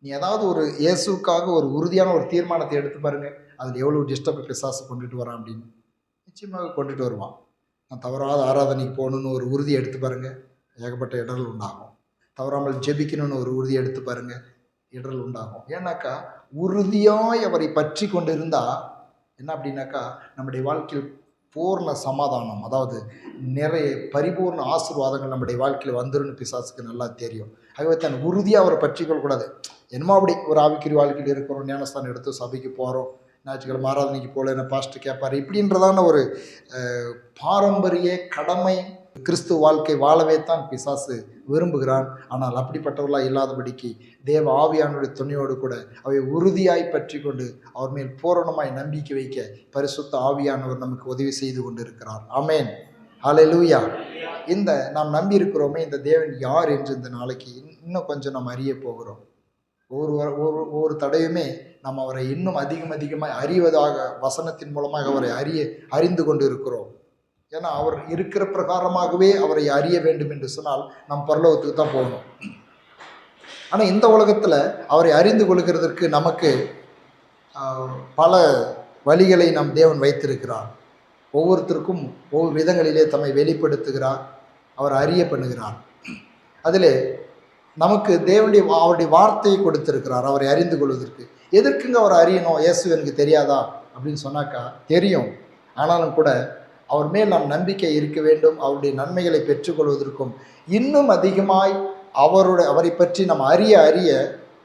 நீ ஏதாவது ஒரு இயேசுக்காக ஒரு உறுதியான ஒரு தீர்மானத்தை எடுத்து பாருங்க, அதில் எவ்வளோ டிஸ்டர்ப் பிசாசு கொண்டுட்டு வரான் அப்படின்னு. நிச்சயமாக கொண்டுட்டு வருவான். நான் தவறாத ஆராதனைக்கு போகணுன்னு ஒரு உறுதியை எடுத்து பாருங்க, ஏகப்பட்ட இடர்கள் உண்டாகும். தவறாமல் ஜெபிக்கணும்னு ஒரு உறுதியை எடுத்து பாருங்க, இடர்கள் உண்டாகும். ஏன்னாக்கா உறுதியாய் அவரை பற்றி கொண்டு இருந்தா என்ன அப்படின்னாக்கா, நம்முடைய வாழ்க்கையில் பூர்ண சமாதானம், அதாவது நிறைய பரிபூர்ண ஆசீர்வாதங்கள் நம்முடைய வாழ்க்கையில் வந்துருன்னு பிசாசுக்கு நல்லா தெரியும். ஆகவே தன் உறுதியாக அவரை பற்றி கொள்ளக்கூடாது. என்னமோ அப்படி ஒரு ஆவிக்குரிய வாழ்க்கையில் இருக்கிறோம், ஞானஸ்தானம் எடுத்து சபைக்கு போகிறோம், ஞாயிற்றுக்கிழமை ஆராதனைக்கு போகல என்ன பாஸ்ட்டு கேட்பார், இப்படின்றதான ஒரு பாரம்பரிய கடமை கிறிஸ்துவ வாழ்க்கை வாழவே தான் பிசாசு விரும்புகிறான். ஆனால் அப்படிப்பட்டவர்களாக இல்லாதபடிக்கு தேவ ஆவியானுடைய துணையோடு கூட அவை உறுதியாய் பற்றி கொண்டு அவர் மேல் பூரணமாய் நம்பிக்கை வைக்க பரிசுத்த ஆவியானவர் நமக்கு உதவி செய்து கொண்டு இருக்கிறார். ஆமேன், ஹல்லேலூயா. இந்த நாம் நம்பி இருக்கிறோமே இந்த தேவன் யார் என்று இந்த நாளைக்கு இன்னும் கொஞ்சம் நாம் அறிய போகிறோம். ஒவ்வொரு தடையுமே நாம் அவரை இன்னும் அதிகமாக அறிவதாக வசனத்தின் மூலமாக அவரை அறிந்து கொண்டு இருக்கிறோம். ஏன்னா அவர் இருக்கிற பிரகாரமாகவே அவரை அறிய வேண்டும் என்று சொன்னால் நம் பரலோகத்துக்கு தான் போகணும். ஆனால் இந்த உலகத்தில் அவரை அறிந்து கொள்கிறதற்கு நமக்கு பல வழிகளை நம் தேவன் வைத்திருக்கிறார். ஒவ்வொருத்தருக்கும் ஒவ்வொரு விதங்களிலே தம்மை வெளிப்படுத்துகிறார், அவர் அறிய பண்ணுகிறார். அதில் நமக்கு அவருடைய வார்த்தையை கொடுத்திருக்கிறார் அவரை அறிந்து கொள்வதற்கு. எதற்குங்க அவர் அறியணும்? இயேசு எனக்கு தெரியாதா அப்படின்னு சொன்னாக்கா தெரியும். ஆனாலும் கூட அவர் மேல் நாம் நம்பிக்கை இருக்க வேண்டும். அவருடைய நன்மைகளை பெற்றுக்கொள்வதற்கும் இன்னும் அதிகமாய் அவரை பற்றி நாம் அறிய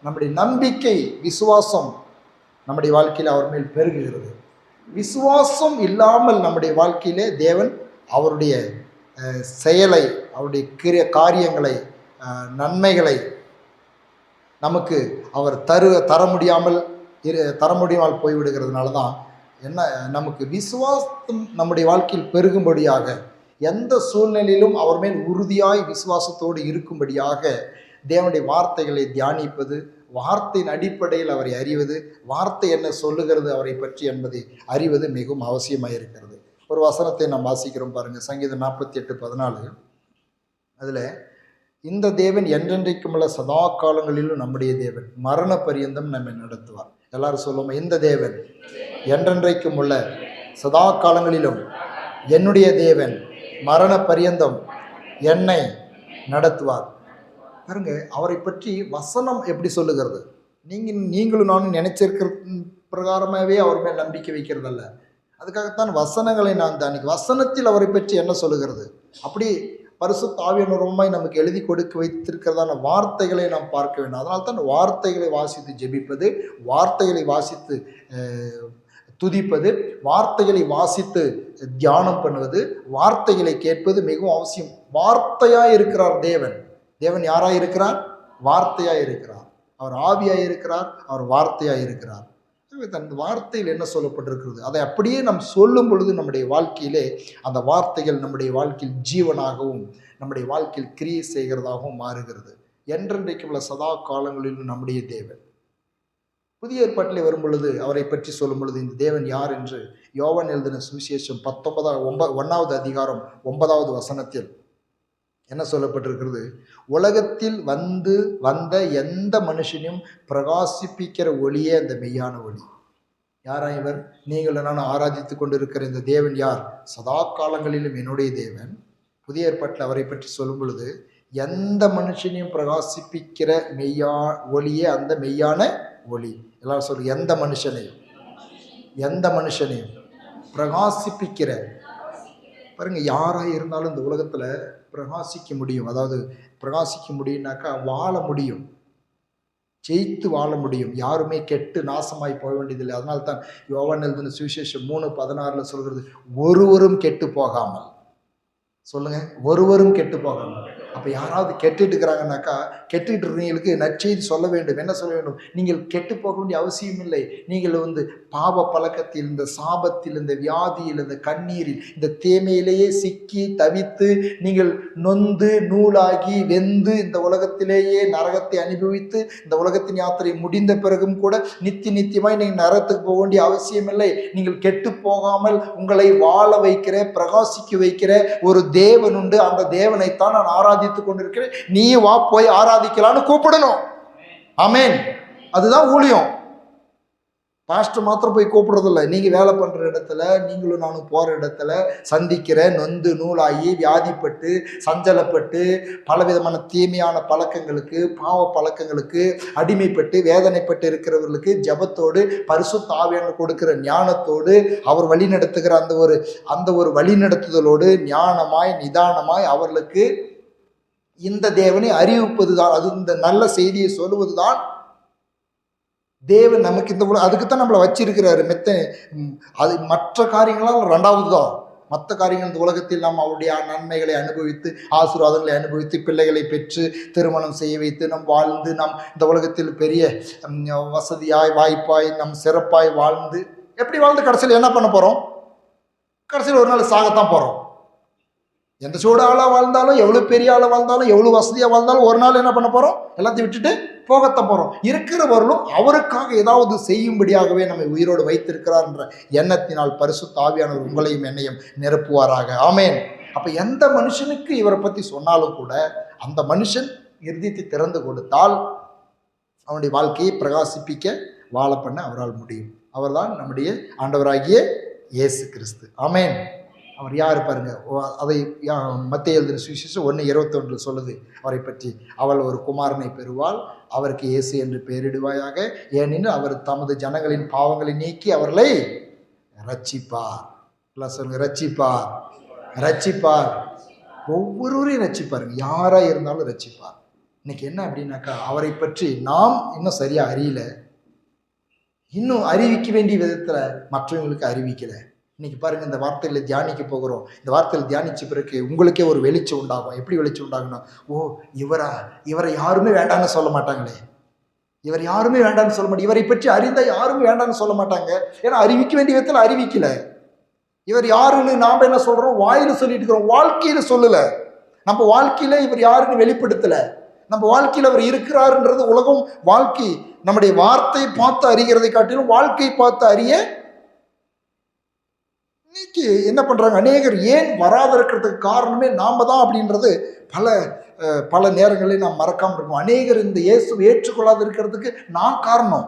நம்முடைய நம்பிக்கை, விசுவாசம் நம்முடைய வாழ்க்கையில் அவர் மேல் பெருகுகிறது. விசுவாசம் இல்லாமல் நம்முடைய வாழ்க்கையிலே தேவன் அவருடைய செயலை, அவருடைய காரியங்களை, நன்மைகளை நமக்கு அவர் தர முடியாமல் போய்விடுகிறதுனால தான் என்ன நமக்கு விசுவாசம் நம்முடைய வாழ்க்கையில் பெருகும்படியாக, எந்த சூழ்நிலையிலும் அவர் மேல் உறுதியாய் விசுவாசத்தோடு இருக்கும்படியாக தேவனுடைய வார்த்தைகளை தியானிப்பது, வார்த்தையின் அடிப்படையில் அவரை அறிவது, வார்த்தை என்ன சொல்லுகிறது அவரை பற்றி என்பதை அறிவது மிகவும் அவசியமாக இருக்கிறது. ஒரு வசனத்தை நாம் வாசிக்கிறோம் பாருங்கள், சங்கீதம் 48:14. அதில் இந்த தேவன் என்றென்றைக்கும் உள்ள சதா காலங்களிலும் நம்முடைய தேவன், மரண பரியந்தம் நம்மை நடத்துவார். எல்லாரும் சொல்லுவோம், இந்த தேவன் என்றென்றைக்கும் உள்ள சதா காலங்களிலும் என்னுடைய தேவன் மரண பரியந்தம் என்னை நடத்துவார். பாருங்க, அவரை பற்றி வசனம் எப்படி சொல்லுகிறது? நீங்களும் நானும் நினைச்சிருக்கிற பிரகாரமாகவே அவர் மேல் நம்பிக்கை வைக்கிறதல்ல. அதுக்காகத்தான் வசனங்களை நான் தானிக்கு வசனத்தில் அவரை பற்றி என்ன சொல்லுகிறது, அப்படி பரிசுத்த ஆவியானவருமாய் நமக்கு எழுதி கொடுக்க வைத்திருக்கிறதான வார்த்தைகளை நாம் பார்க்க வேண்டும். அதனால தான் வார்த்தைகளை வாசித்து ஜெபிப்பது, வார்த்தைகளை வாசித்து துதிப்பது, வார்த்தைகளை வாசித்து தியானம் பண்ணுவது, வார்த்தைகளை கேட்பது மிகவும் அவசியம். வார்த்தையாய் இருக்கிறார் தேவன். தேவன் யாராய் இருக்கிறார்? வார்த்தையாய் இருக்கிறார். அவர் ஆவியாய் இருக்கிறார், அவர் வார்த்தையாய் இருக்கிறார். அந்த வார்த்தையில் என்ன சொல்லப்பட்டிருக்கிறது அதை அப்படியே நாம் சொல்லும் பொழுது நம்முடைய வாழ்க்கையிலே அந்த வார்த்தைகள் நம்முடைய வாழ்க்கையில் ஜீவனாகவும் நம்முடைய வாழ்க்கையில் கிரியை செய்கிறதாகவும் மாறுகிறது. என்றென்றைக்கு உள்ள சதா காலங்களிலும் நம்முடைய தேவன். புதிய ஏற்பாட்டிலே வரும் பொழுது அவரை பற்றி சொல்லும் பொழுது இந்த தேவன் யார் என்று யோவான் எழுதின சுவிசேஷம் 1வது அதிகாரம் 9வது வசனத்தில் என்ன சொல்லப்பட்டிருக்கிறது? உலகத்தில் வந்த எந்த மனுஷனையும் பிரகாசிப்பிக்கிற ஒளியே அந்த மெய்யான ஒளி. யாரா இவர்? நீங்கள் நான் ஆராதித்து கொண்டிருக்கிற இந்த தேவன் யார்? சதா காலங்களிலும் என்னுடைய தேவன். புதிய ஏற்பாட்டில் அவரை பற்றி சொல்லும் பொழுது எந்த மனுஷனையும் பிரகாசிப்பிக்கிற ஒளியே அந்த மெய்யான ஒளி. எல்லாரும் சொல்லு, எந்த மனுஷனையும் பிரகாசிப்பிக்கிற. பாருங்க, யாராக இருந்தாலும் இந்த உலகத்துல பிரகாசிக்க முடியும். அதாவது பிரகாசிக்க முடியும்னாக்கா வாழ முடியும், ஜெயித்து வாழ முடியும். யாருமே கெட்டு நாசமாய் போக வேண்டியதில்லை. அதனால தான் யோவான் எழுதின சுவிசேஷம் 3:16 சொல்கிறது, ஒருவரும் கெட்டு போகாமல். சொல்லுங்க, ஒருவரும் கெட்டு போகாமல். அப்போ யாராவது கெட்டுட்டு இருக்கிறாங்கன்னாக்கா, கெட்டுக்கிட்டு இருக்கிறவங்களுக்கு நற்செய்தி சொல்ல வேண்டும். என்ன சொல்ல வேண்டும்? நீங்கள் கெட்டு போக வேண்டிய அவசியம் இல்லை. நீங்கள் பாவ பழக்கத்தில், இந்த சாபத்தில், இந்த வியாதியில், இந்த கண்ணீரில், இந்த தேமையிலேயே சிக்கி தவித்து நீங்கள் நொந்து நூலாகி வெந்து இந்த உலகத்திலேயே நரகத்தை அனுபவித்து இந்த உலகத்தின் யாத்திரை முடிந்த பிறகும் கூட நித்தியமாய் நீங்கள் நரகத்துக்கு போக வேண்டிய அவசியம் இல்லை. நீங்கள் கெட்டு போகாமல் உங்களை வாழ வைக்கிற, பிரகாசிக்க வைக்கிற ஒரு தேவன் உண்டு. அந்த தேவனைத்தான் நான் ஆராதித்துக் கொண்டிருக்கிறேன். நீ வா, போய் ஆராதிக்கலான்னு கூப்பிடணும். ஆமென். அதுதான் ஊழியம். பாஸ்டர் மாத்திரம் போய் கூப்பிடுறதில்ல. நீங்கள் வேலை பண்ணுற இடத்துல, நீங்களும் நானும் போகிற இடத்துல சந்திக்கிற நொந்து நூலாகி வியாதிப்பட்டு சஞ்சலப்பட்டு பலவிதமான தீமையான பழக்கங்களுக்கு, பாவ பழக்கங்களுக்கு அடிமைப்பட்டு வேதனைப்பட்டு இருக்கிறவர்களுக்கு ஜபத்தோடு பரிசுத்த ஆவியானவர் கொடுக்கிற ஞானத்தோடு அவர் வழி நடத்துகிற அந்த ஒரு வழிநடத்துதலோடு ஞானமாய் நிதானமாய் அவர்களுக்கு இந்த தேவனை அறிவிப்பது தான், அது இந்த நல்ல செய்தியை சொல்லுவது தான் தேவன் நமக்கு இந்த அதுக்குத்தான் நம்மளை வச்சிருக்கிறாரு. அது மற்ற காரியங்களால் ரெண்டாவது தான். மற்ற காரியங்கள் இந்த உலகத்தில் நாம் அவருடைய நன்மைகளை அனுபவித்து ஆசீர்வாதங்களை அனுபவித்து பிள்ளைகளை பெற்று திருமணம் செய்ய வைத்து நம் வாழ்ந்து நாம் இந்த உலகத்தில் பெரிய வசதியாய் வாய்ப்பாய் நம் சிறப்பாய் வாழ்ந்து எப்படி வாழ்ந்து கடைசியில் என்ன பண்ண போகிறோம்? கடைசியில் ஒரு நாள் சாகத்தான் போகிறோம். எந்த சூட ஆளாக வாழ்ந்தாலும், எவ்வளோ பெரிய ஆளாக வாழ்ந்தாலும், எவ்வளோ வசதியாக வாழ்ந்தாலும் ஒரு நாள் என்ன பண்ண போகிறோம்? எல்லாத்தையும் விட்டுட்டு போகத்தான் போகிறோம். இருக்கிறவர்களும் அவருக்காக ஏதாவது செய்யும்படியாகவே நம்மை உயிரோடு வைத்திருக்கிறார் என்ற எண்ணத்தினால் பரிசுத்த ஆவியானவர் உங்களையும் என்னையும் நிரப்புவாராக. ஆமேன். அப்போ எந்த மனுஷனுக்கு இவரை பற்றி சொன்னாலும் கூட அந்த மனுஷன் இருதயத்தை திறந்து கொடுத்தால் அவனுடைய வாழ்க்கையை பிரகாசிப்பிக்க வாழ பண்ண அவரால் முடியும். அவர்தான் நம்முடைய ஆண்டவராகிய இயேசு கிறிஸ்து. ஆமேன். அவர் யார் பாருங்க, அதை மத்தேயு எழுதின சுவிசேஷம் 1:21 சொல்லுது அவரை பற்றி. அவள் ஒரு குமாரனை பெறுவாள், அவருக்கு இயேசு என்று பெயரிடுவாயாக, ஏனெனில் அவர் தமது ஜனங்களின் பாவங்களை நீக்கி அவர்களை ரட்சிப்பார். சொல்லுங்க, ரட்சிப்பார், ரட்சிப்பார். ஒவ்வொருவரையும் ரட்சிப்பாருங்க, யாரா இருந்தாலும் ரட்சிப்பார். இன்னைக்கு என்ன அப்படின்னாக்கா, அவரை பற்றி நாம் இன்னும் சரியா அறியல, இன்னும் அறிவிக்க வேண்டிய விதத்துல மற்றவங்களுக்கு அறிவிக்கல. இன்னைக்கு பாருங்க, இந்த வார்த்தைகளை தியானிக்க போகிறோம். இந்த வார்த்தையில் தியானிச்ச பிறகு உங்களுக்கே ஒரு வெளிச்சம் உண்டாகும். எப்படி வெளிச்சம் உண்டாகுன்னா, ஓ இவரை யாருமே வேண்டான்னு சொல்ல மாட்டாங்களே, இவர் யாருமே வேண்டான்னு சொல்ல மாட்டாங்க, இவரை பற்றி அறிந்த யாருமே வேண்டான்னு சொல்ல மாட்டாங்க. ஏன்னா அறிவிக்க வேண்டிய விதத்தில் அறிவிக்கல. இவர் யாருன்னு நாம் என்ன சொல்றோம்? வாயில சொல்லிட்டு இருக்கிறோம், வாழ்க்கையில சொல்லல. நம்ம வாழ்க்கையில இவர் யாருன்னு வெளிப்படுத்தல. நம்ம வாழ்க்கையில் அவர் இருக்கிறாருன்றது உலகம் வாழ்க்கை நம்முடைய வார்த்தையை பார்த்து அறிகிறதை காட்டிலும் வாழ்க்கையை பார்த்து அறிய இன்னைக்கு என்ன பண்றாங்க அநேகர். ஏன் வராத இருக்கிறதுக்கு காரணமே நாம தான் அப்படின்றது பல நேரங்களில் நாம் மறக்காம இருக்கோம். அநேகர் இந்த இயேசுவை ஏற்றுக்கொள்ளாத இருக்கிறதுக்கு நான் காரணம்,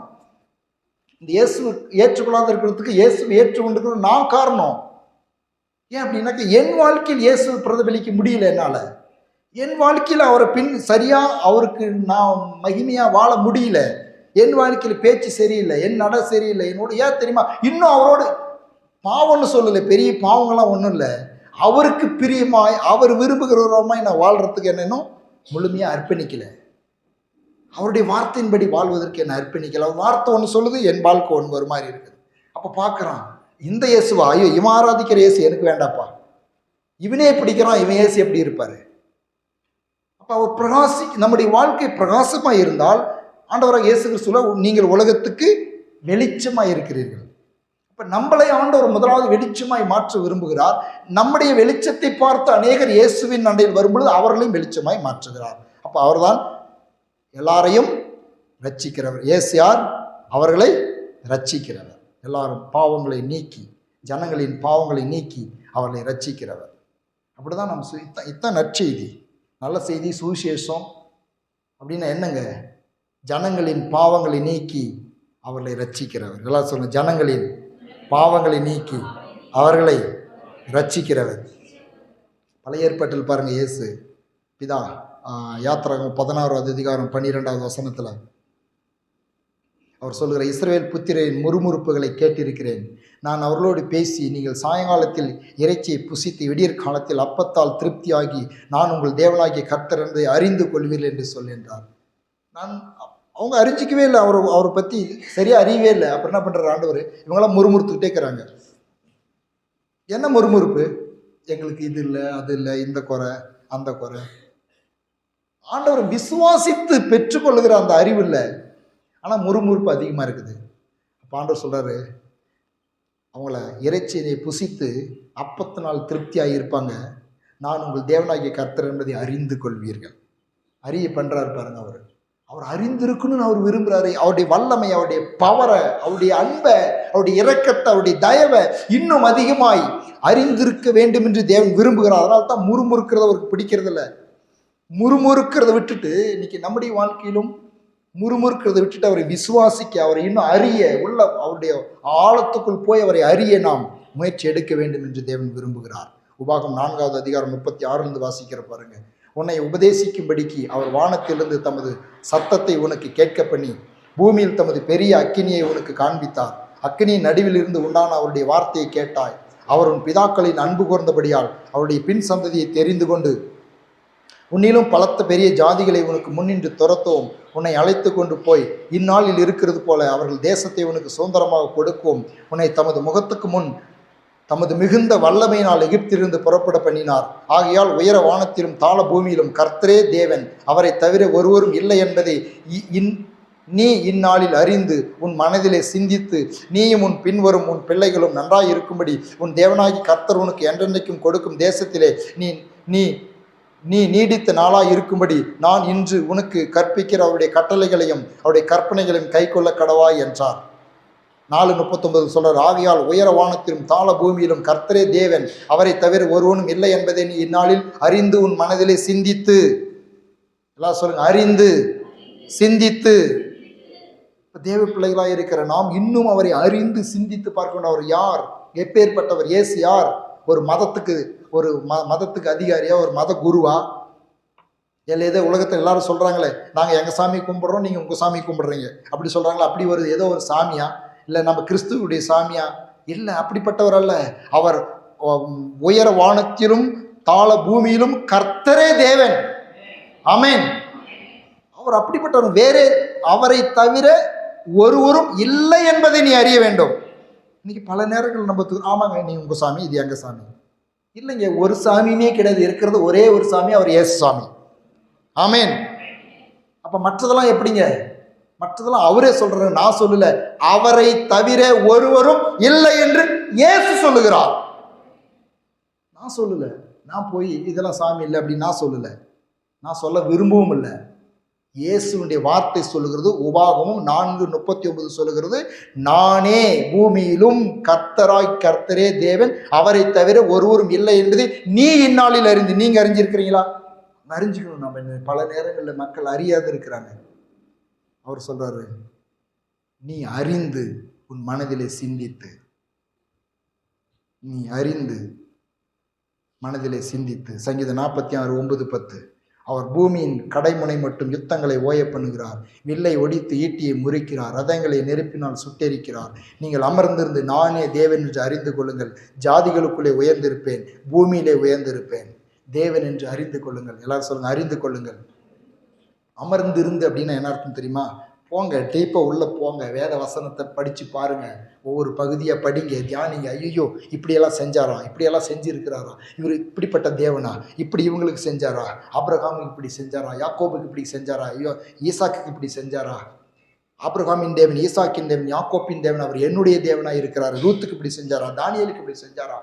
இந்த இயேசு ஏற்றுக்கொள்ளாத இருக்கிறதுக்கு இயேசுவை ஏற்றுக்கொண்டிருக்கிறது நான் காரணம். ஏன் அப்படின்னாக்க, என் வாழ்க்கையில் இயேசு பிரதிபலிக்க முடியல என்னால, என் வாழ்க்கையில் அவரை சரியா அவருக்கு நான் மகிமையா வாழ முடியல, என் வாழ்க்கையில் பேச்சு சரியில்லை, என் நட சரியில்லை, என்னோட ஏன் தெரியுமா, இன்னும் அவரோடு பாவம்னு சொல்லலை, பெரிய பாவங்கள்லாம் ஒன்றும் இல்லை, அவருக்கு பிரியமாய் அவர் விரும்புகிறவரமாய் நான் வாழ்றதுக்கு என்ன இன்னும் முழுமையாக அர்ப்பணிக்கல, அவருடைய வார்த்தையின்படி வாழ்வதற்கு என்ன அர்ப்பணிக்கல. அவர் வார்த்தை ஒன்று சொல்லுது, என் வாழ்க்கை ஒன்று ஒரு மாதிரி இருக்குது. அப்போ பார்க்குறான், இந்த இயேசுவா, ஐயோ இவன் ஆராதிக்கிற இயேசு எனக்கு வேண்டாப்பா, இவனே பிடிக்கிறான், இவன் இயேசு எப்படி இருப்பாரு? அப்போ அவர் நம்முடைய வாழ்க்கை பிரகாசமாக இருந்தால் ஆண்டவராக இயேசு கிறிஸ்துவில நீங்கள் உலகத்துக்கு வெளிச்சமாக இருக்கிறீர்கள். இப்போ நம்மளை ஆண்டவர் முதலாவது வெளிச்சமாய் மாற்ற விரும்புகிறார். நம்முடைய வெளிச்சத்தை பார்த்து அநேகர் இயேசுவின் அண்டையில் வரும்பொழுது அவர்களையும் வெளிச்சமாய் மாற்றுகிறார். அப்போ அவர்தான் எல்லாரையும் ரட்சிக்கிறவர். இயேசு யார்? அவர்களை ரட்சிக்கிறவர். எல்லாரும் பாவங்களை நீக்கி, ஜனங்களின் பாவங்களை நீக்கி அவர்களை ரட்சிக்கிறவர். அப்படிதான் நம்ம இத்தான் நற்செய்தி, நல்ல செய்தி, சுவிசேஷம் அப்படின்னா என்னங்க? ஜனங்களின் பாவங்களை நீக்கி அவர்களை ரட்சிக்கிறவர். எல்லாம் சொல்லுங்க, ஜனங்களின் பாவங்களை நீக்கி அவர்களை ரட்சிக்கிறவர். பழைய ஏற்பாட்டில் பாருங்க, இயேசு பிதா யாத்திராகமம் 16வது அதிகாரம் 12வது வசனத்தில் அவர் சொல்கிற, இஸ்ரவேல் புத்திரரின் முறுமுறுப்புகளை கேட்டிருக்கிறேன், நான் அவர்களோடு பேசி நீங்கள் சாயங்காலத்தில் இறைச்சியை புசித்து விடியற் காலத்தில் அப்பத்தால் திருப்தியாகி நான் உங்கள் தேவனாகிய கர்த்தர் என்பதை அறிந்து கொள்வீர்கள் என்று சொல்கின்றார். அவங்க அறிஞ்சிக்கவே இல்லை, அவரை பற்றி சரியாக அறியவே இல்லை. அப்புறம் என்ன பண்ணுறாரு ஆண்டவர்? இவங்களாம் முறுமுறுத்துக்கிட்டே இருக்கிறாங்க. என்ன முறுமுறுப்பு? எங்களுக்கு இது இல்லை, அது இல்லை, இந்த குறை, அந்த குறை. ஆண்டவர் விசுவாசித்து பெற்றுக்கொள்ளுகிற அந்த அறிவு இல்லை, ஆனால் முறுமுறுப்பு அதிகமாக இருக்குது. அப்போ ஆண்டவர் சொல்கிறாரு, அவங்கள இறைச்சியை புசித்து அப்பத்தினால் திருப்தியாக இருப்பாங்க, நான் உங்கள் தேவனாகிய கர்த்தர் என்பதை அறிந்து கொள்வீர்கள். அறிய பண்ணுறாரு பாருங்க. அவர் அறிந்திருக்கணும்னு அவர் விரும்புகிறாரு. அவருடைய வல்லமை, அவருடைய பவரை, அவருடைய அன்பை, அவருடைய இரக்கத்தை, அவருடைய தயவை இன்னும் அதிகமாய் அறிந்திருக்க வேண்டும் என்று தேவன் விரும்புகிறார். அதனால தான் முறுமுறுக்கிறத அவருக்கு பிடிக்கிறது இல்லை. முறுமுறுக்கிறத விட்டுட்டு இன்னைக்கு நம்முடைய வாழ்க்கையிலும் முறுமுறுக்கிறதை விட்டுட்டு அவரை விசுவாசிக்க, அவரை இன்னும் அறிய, உள்ள அவருடைய ஆழத்துக்குள் போய் அவரை அறிய நாம் முயற்சி எடுக்க வேண்டும் என்று தேவன் விரும்புகிறார். உபாகம் 4வது அதிகாரம் 36 வாசிக்கிற பாருங்க. உன்னை உபதேசிக்கும்படிக்கு அவர் வானத்திலிருந்து தமது சத்தத்தை உனக்கு கேட்க பண்ணி பூமியில் தமது பெரிய அக்கினியை உனக்கு காண்பித்தார். அக்கினியின் நடுவில் இருந்து உண்டான அவருடைய வார்த்தையை கேட்டாய். அவர் உன் பிதாக்களின் அன்பு கூர்ந்தபடியால் அவருடைய பின் சந்ததியை தெரிந்து கொண்டு உன்னிலும் பலத்த பெரிய ஜாதிகளை உனக்கு முன்னின்று துரத்துவோம். உன்னை அழைத்து கொண்டு போய் இந்நாளில் இருக்கிறது போல அவர்கள் தேசத்தை உனக்கு சுதந்திரமாக கொடுக்குவோம். உன்னை தமது முகத்துக்கு முன் தமது மிகுந்த வல்லமையினால் எகிப்திலிருந்து புறப்பட பண்ணினார். ஆகையால் உயர வானத்திலும் தாழ பூமியிலும் கர்த்தரே தேவன், அவரை தவிர ஒருவரும் இல்லை என்பதை நீ இந்நாளில் அறிந்து உன் மனதிலே சிந்தித்து நீயும் உன் பின்வரும் உன் பிள்ளைகளும் நன்றாய் இருக்கும்படி உன் தேவனாகி கர்த்தர் உனக்கு என்றென்றைக்கும் கொடுக்கும் தேசத்திலே நீ நீ நீ நீடித்த நாளாய் இருக்கும்படி நான் இன்று உனக்கு கற்பிக்கிற அவருடைய கட்டளைகளையும் அவருடைய கற்பனைகளையும் கை கொள்ள கடவாய் என்றார். 4:39 சொல்றார். ஆகையால் உயர வானத்திலும் தாழ பூமியிலும் கர்த்தரே தேவன், அவரை தவிர ஒருவனும் இல்லை என்பதை நீ இந்நாளில் அறிந்து உன் மனதிலே சிந்தித்து, எல்லாம் சொல்லுங்க, அறிந்து சிந்தித்து. தேவ பிள்ளைகளாக இருக்கிற நாம் இன்னும் அவரை அறிந்து சிந்தித்து பார்க்க வேண்டும். அவர் யார்? எப்பேற்பட்டவர்? இயேசு யார்? ஒரு மதத்துக்கு அதிகாரியா? ஒரு மத குருவா? ஏதோ உலகத்தில் எல்லாரும் சொல்றாங்களே, நாங்கள் எங்கள் சாமி கும்பிடுறோம், நீங்கள் உங்கள் சாமி கும்பிடுறீங்க அப்படி சொல்றாங்களா? அப்படி ஒரு ஏதோ ஒரு சாமியா? இல்லை நம்ம கிறிஸ்துவுடைய சாமியா? இல்லை, அப்படிப்பட்டவர் அல்ல. அவர் உயர வானத்திலும் தாழ பூமியிலும் கர்த்தரே தேவன். ஆமென். அவர் அப்படிப்பட்டவர். வேறே அவரை தவிர ஒருவரும் இல்லை என்பதை நீ அறிய வேண்டும். இன்னைக்கு பல நேரங்கள் நம்ம ஆமாங்க, நீ உங்க சாமி, இது எங்க சாமி. இல்லைங்க, ஒரு சாமியுமே கிடையாது. இருக்கிறது ஒரே ஒரு சாமி, அவர் இயேசு சாமி. ஆமென். அப்ப மற்றதெல்லாம் எப்படிங்க? மற்றதெல்லாம் அவரே சொல்றாரு, நான் சொல்லல. அவரை தவிர ஒருவரும் இல்லை என்று இயேசு சொல்லுகிறார். நான் சொல்லல. நான் போய் இதெல்லாம் சாமி இல்லை அப்படின்னு நான் சொல்லல. நான் சொல்ல விரும்பவும் இல்லை. இயேசுடைய வார்த்தை சொல்லுகிறது. உபாகமும் 4:39 சொல்லுகிறது, நானே பூமியிலும் கர்த்தராய் கர்த்தரே தேவன், அவரை தவிர ஒருவரும் இல்லை என்பதை நீ இந்நாளில் அறிந்து. நீங்க அறிஞ்சிருக்கிறீங்களா? அறிஞ்சுக்கணும். நம்ம பல நேரங்களில் மக்கள் அறியாது இருக்கிறாங்க. அவர் சொல்றாரு, நீ அறிந்து உன் மனதிலே சிந்தித்து, நீ அறிந்து மனதிலே சிந்தித்து. சங்கீதம் 46:9-10. அவர் பூமியின் கடைமுனை மட்டும் யுத்தங்களை ஓய பண்ணுகிறார், வில்லை ஒடித்து ஈட்டியை முறிக்கிறார், ரதங்களை நெருப்பினால் சுட்டெரிக்கிறார். நீங்கள் அமர்ந்திருந்து நானே தேவன் என்று அறிந்து கொள்ளுங்கள். ஜாதிகளுக்குள்ளே உயர்ந்திருப்பேன், பூமியிலே உயர்ந்திருப்பேன். தேவன் என்று அறிந்து கொள்ளுங்கள். எல்லாரும் சொல்லுங்க, அறிந்து கொள்ளுங்கள். அமர்ந்திருந்து அப்படின்னா என்ன அர்த்தம் தெரியுமா? போங்க, டீப்பாக உள்ளே போங்க, வேத வசனத்தை படித்து பாருங்க, ஒவ்வொரு பகுதியாக படிங்க, தியானிங்க. ஐயோ, இப்படியெல்லாம் செஞ்சாரா? இப்படியெல்லாம் செஞ்சுருக்கிறாரா? இவர் இப்படிப்பட்ட தேவனா? இப்படி இவங்களுக்கு செஞ்சாரா? ஆபிரகாமுக்கு இப்படி செஞ்சாரா? யாக்கோபுக்கு இப்படி செஞ்சாரா? ஐயோ, ஈசாக்குக்கு இப்படி செஞ்சாரா? ஆபிரகாமின் தேவன், ஈசாக்கின் தேவன், யாக்கோப்பின் தேவன், அவர் என்னுடைய தேவனாக இருக்கிறார். ரூத்துக்கு இப்படி செஞ்சாரா? தானியேலுக்கு இப்படி செஞ்சாரா?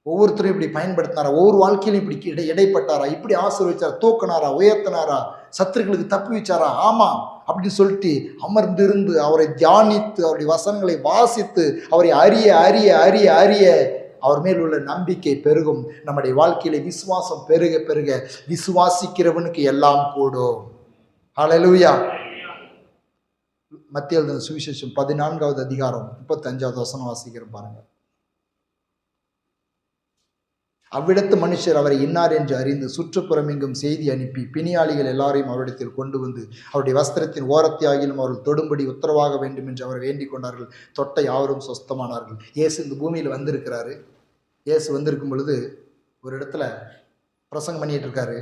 ஒவ்வொருத்தரும் இப்படி பயன்படுத்தினாரா? ஒவ்வொரு வாழ்க்கையிலும் இப்படி இடைப்பட்டாரா? இப்படி ஆசீர்வதிச்சாரா? தூக்கினாரா? உயர்த்தினாரா? சத்துருக்களுக்கு தப்பி வச்சாரா? ஆமாம் அப்படின்னு சொல்லிட்டு அமர்ந்திருந்து அவரை தியானித்து அவருடைய வசனங்களை வாசித்து அவரை அறிய அறிய அறிய அறிய அவர் மேல் உள்ள நம்பிக்கை பெருகும். நம்முடைய வாழ்க்கையில விசுவாசம் பெருக பெருக விசுவாசிக்கிறவனுக்கு எல்லாம் கூடும். ஹல்லேலூயா. மத்திய எழுதின சுவிசேஷம் 14வது அதிகாரம் 35வது வசனம் வாசிக்கிறோம் பாருங்க. அவ்விடத்து மனுஷர் அவரை இன்னார் என்று அறிந்து சுற்றுப்புறம் எங்கும் செய்தி அனுப்பி பிணியாளிகள் எல்லாரையும் அவரிடத்தில் கொண்டு வந்து அவருடைய வஸ்திரத்தின் ஓரத்தையாகிலும் அவர்கள் தொடும்படி உத்தரவாக வேண்டும் என்று அவர் வேண்டிக் கொண்டார்கள். தொட்ட யாவரும் சொஸ்தமானார்கள். இயேசு இந்த பூமியில் வந்திருக்கிறாரு. இயேசு வந்திருக்கும் பொழுது ஒரு இடத்துல பிரசங்கம் பண்ணிட்டு இருக்காரு.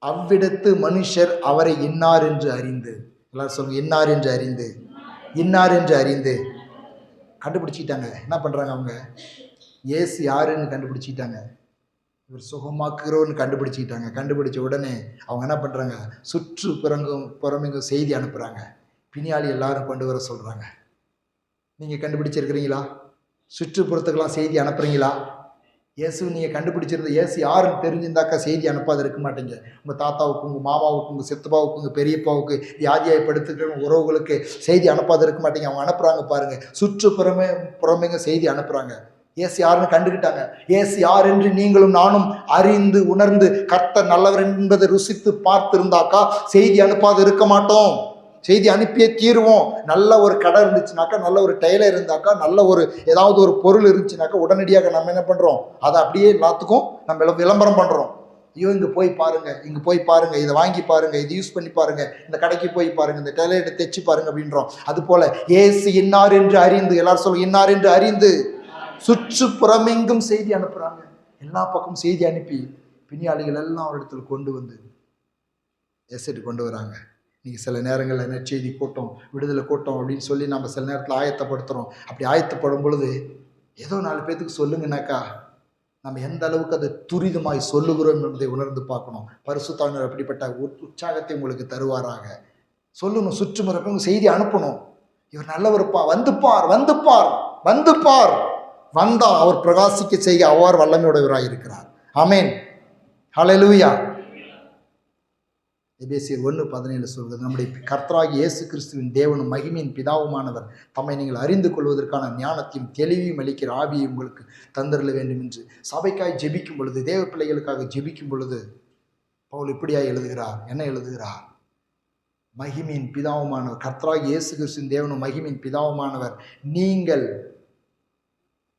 அவ்விடத்து மனுஷர் அவரை இன்னார் என்று அறிந்து, எல்லாரும் சொல்லுங்க, இன்னார் என்று அறிந்து, இன்னார் என்று அறிந்து கண்டுபிடிச்சிட்டாங்க. என்ன பண்றாங்க? அவங்க இயேசு யாருன்னு கண்டுபிடிச்சிட்டாங்க. இவர் சுகமாக்குறோன்னு கண்டுபிடிச்சிட்டாங்க. கண்டுபிடிச்ச உடனே அவங்க என்ன பண்ணுறாங்க? புறமெங்கும் செய்தி அனுப்புகிறாங்க. பிணியாளி எல்லாரும் கொண்டு வர சொல்கிறாங்க. நீங்கள் கண்டுபிடிச்சிருக்கிறீங்களா? சுற்றுப்புறத்துக்கெல்லாம் செய்தி அனுப்புகிறீங்களா? இயேசு நீங்கள் கண்டுபிடிச்சிருந்த இயேசு யாருன்னு தெரிஞ்சிருந்தாக்கா செய்தி அனுப்பாத இருக்க மாட்டீங்க. உங்கள் தாத்தாவுக்கு, உங்கள் மாமாவுக்கு, உங்கள் சித்தப்பாவுக்கு, உங்கள் பெரியப்பாவுக்கு, வியாதியாய் படுத்துக்கிற உறவுகளுக்கு செய்தி அனுப்பாத இருக்க மாட்டீங்க. அவங்க அனுப்புகிறாங்க பாருங்கள். புறமெங்க செய்தி அனுப்புகிறாங்க. இயேசு யாருன்னு கண்டுக்கிட்டாங்க. இயேசு யார் என்று நீங்களும் நானும் அறிந்து உணர்ந்து கர்த்தர் நல்லவர் என்பதை ருசித்து பார்த்திருந்தாக்கா செய்தி அனுப்பாது இருக்க மாட்டோம். செய்தி அனுப்பியே தீருவோம். நல்ல ஒரு கடை இருந்துச்சுனாக்கா, நல்ல ஒரு டெய்லர் இருந்தாக்கா, நல்ல ஒரு ஏதாவது ஒரு பொருள் இருந்துச்சுனாக்கா உடனடியாக நம்ம என்ன பண்ணுறோம், அதை அப்படியே எல்லாத்துக்கும் நம்ம விளம்பரம் பண்ணுறோம். ஐயோ இங்கே போய் பாருங்க, இங்கே போய் பாருங்க, இதை வாங்கி பாருங்க, இதை யூஸ் பண்ணி பாருங்க, இந்த கடைக்கு போய் பாருங்க, இந்த டெய்லரை தைச்சு பாருங்க அப்படின்றோம். அது போல இயேசு இன்னார் என்று அறிந்து, எல்லாரும் சொல்லுங்க இன்னார் என்று அறிந்து சுற்றுப்புறமெங்கும் செய்தி அனுப்புறாங்க. எல்லா பக்கமும் செய்தி அனுப்பி பிணியாளிகள் எல்லாம் ஒரு இடத்துல கொண்டு வந்து எசைட்டு கொண்டு வராங்க. நீங்கள் சில நேரங்களில் நற்செய்தி கூட்டம், விடுதலை கூட்டம் அப்படின்னு சொல்லி நம்ம சில நேரத்தில் ஆயத்தப்படுத்துகிறோம். அப்படி ஆயத்தப்படும் பொழுது ஏதோ 4 பேத்துக்கு சொல்லுங்கனாக்கா நம்ம எந்த அளவுக்கு அதை துரிதமாய் சொல்லுகிறோம் என்பதை உணர்ந்து பார்க்கணும். பரிசுத்தாவினர் அப்படிப்பட்ட உற்சாகத்தை உங்களுக்கு தருவாராக. சொல்லணும், சுற்றுமுறைப்ப செய்தி அனுப்பணும். இவர் நல்லவருப்பா, வந்து பார், வந்து பார், வந்து பார். வந்தா அவர் பிரகாசிக்க செய்ய அவ்வாறு வல்லமையுடையவராக இருக்கிறார். ஆமேன், ஹல்லேலூயா. எபேசியர் 1:17 சொல்கிறது, நம்முடைய கர்த்தராகிய இயேசு கிறிஸ்துவின் தேவனும் மகிமையின் பிதாவுமானவர் தம்மை நீங்கள் அறிந்து கொள்வதற்கான ஞானத்தையும் தெளிவையும் அளிக்கிற ஆவியை உங்களுக்கு தந்தருள வேண்டும் என்று சபைக்காய் ஜெபிக்கும் பொழுது, தேவ பிள்ளைகளுக்காக ஜெபிக்கும் பொழுது பவுல் இப்படியாய் எழுதுகிறார். என்ன எழுதுகிறார்? மகிமையின் பிதாவுமானவர், கர்த்தராகிய இயேசு கிறிஸ்துவின் தேவனும் மகிமையின் பிதாவுமானவர் நீங்கள்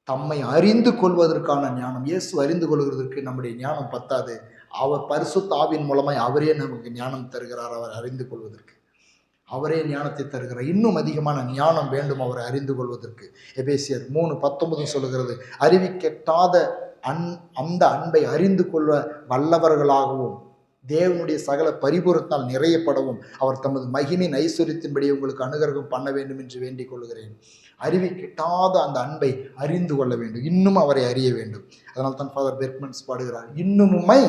தம்மை அறிந்து கொள்வதற்கான ஞானம். இயேசு அறிந்து கொள்வதற்கு நம்முடைய ஞானம் பத்தாது. அவர் பரிசுத்த ஆவியின் மூலமாய் அவரே நமக்கு ஞானம் தருகிறார். அவர் அறிந்து கொள்வதற்கு அவரே ஞானத்தை தருகிறார். இன்னும் அதிகமான ஞானம் வேண்டும் அவரை அறிந்து கொள்வதற்கு. எபேசியர் 3:19 சொல்லுகிறது, அறிவிக்கெட்டாத அந்த அன்பை அறிந்து கொள்ள வல்லவர்களாகவும் தேவனுடைய சகல பரிபூரத்தால் நிறையப்படவும் அவர் தமது மகிமையின் ஐஸ்வர்யத்தின்படி உங்களுக்கு அனுகிரகம் பண்ண வேண்டும் என்று வேண்டிக் கொள்கிறேன். அறிவிக்கிட்டாத அந்த அன்பை அறிந்து கொள்ள வேண்டும், இன்னும் அவரை அறிய வேண்டும். அதனால் தான் ஃபாதர் பெர்க்மன்ஸ் பாடுகிறார், இன்னுமுமை.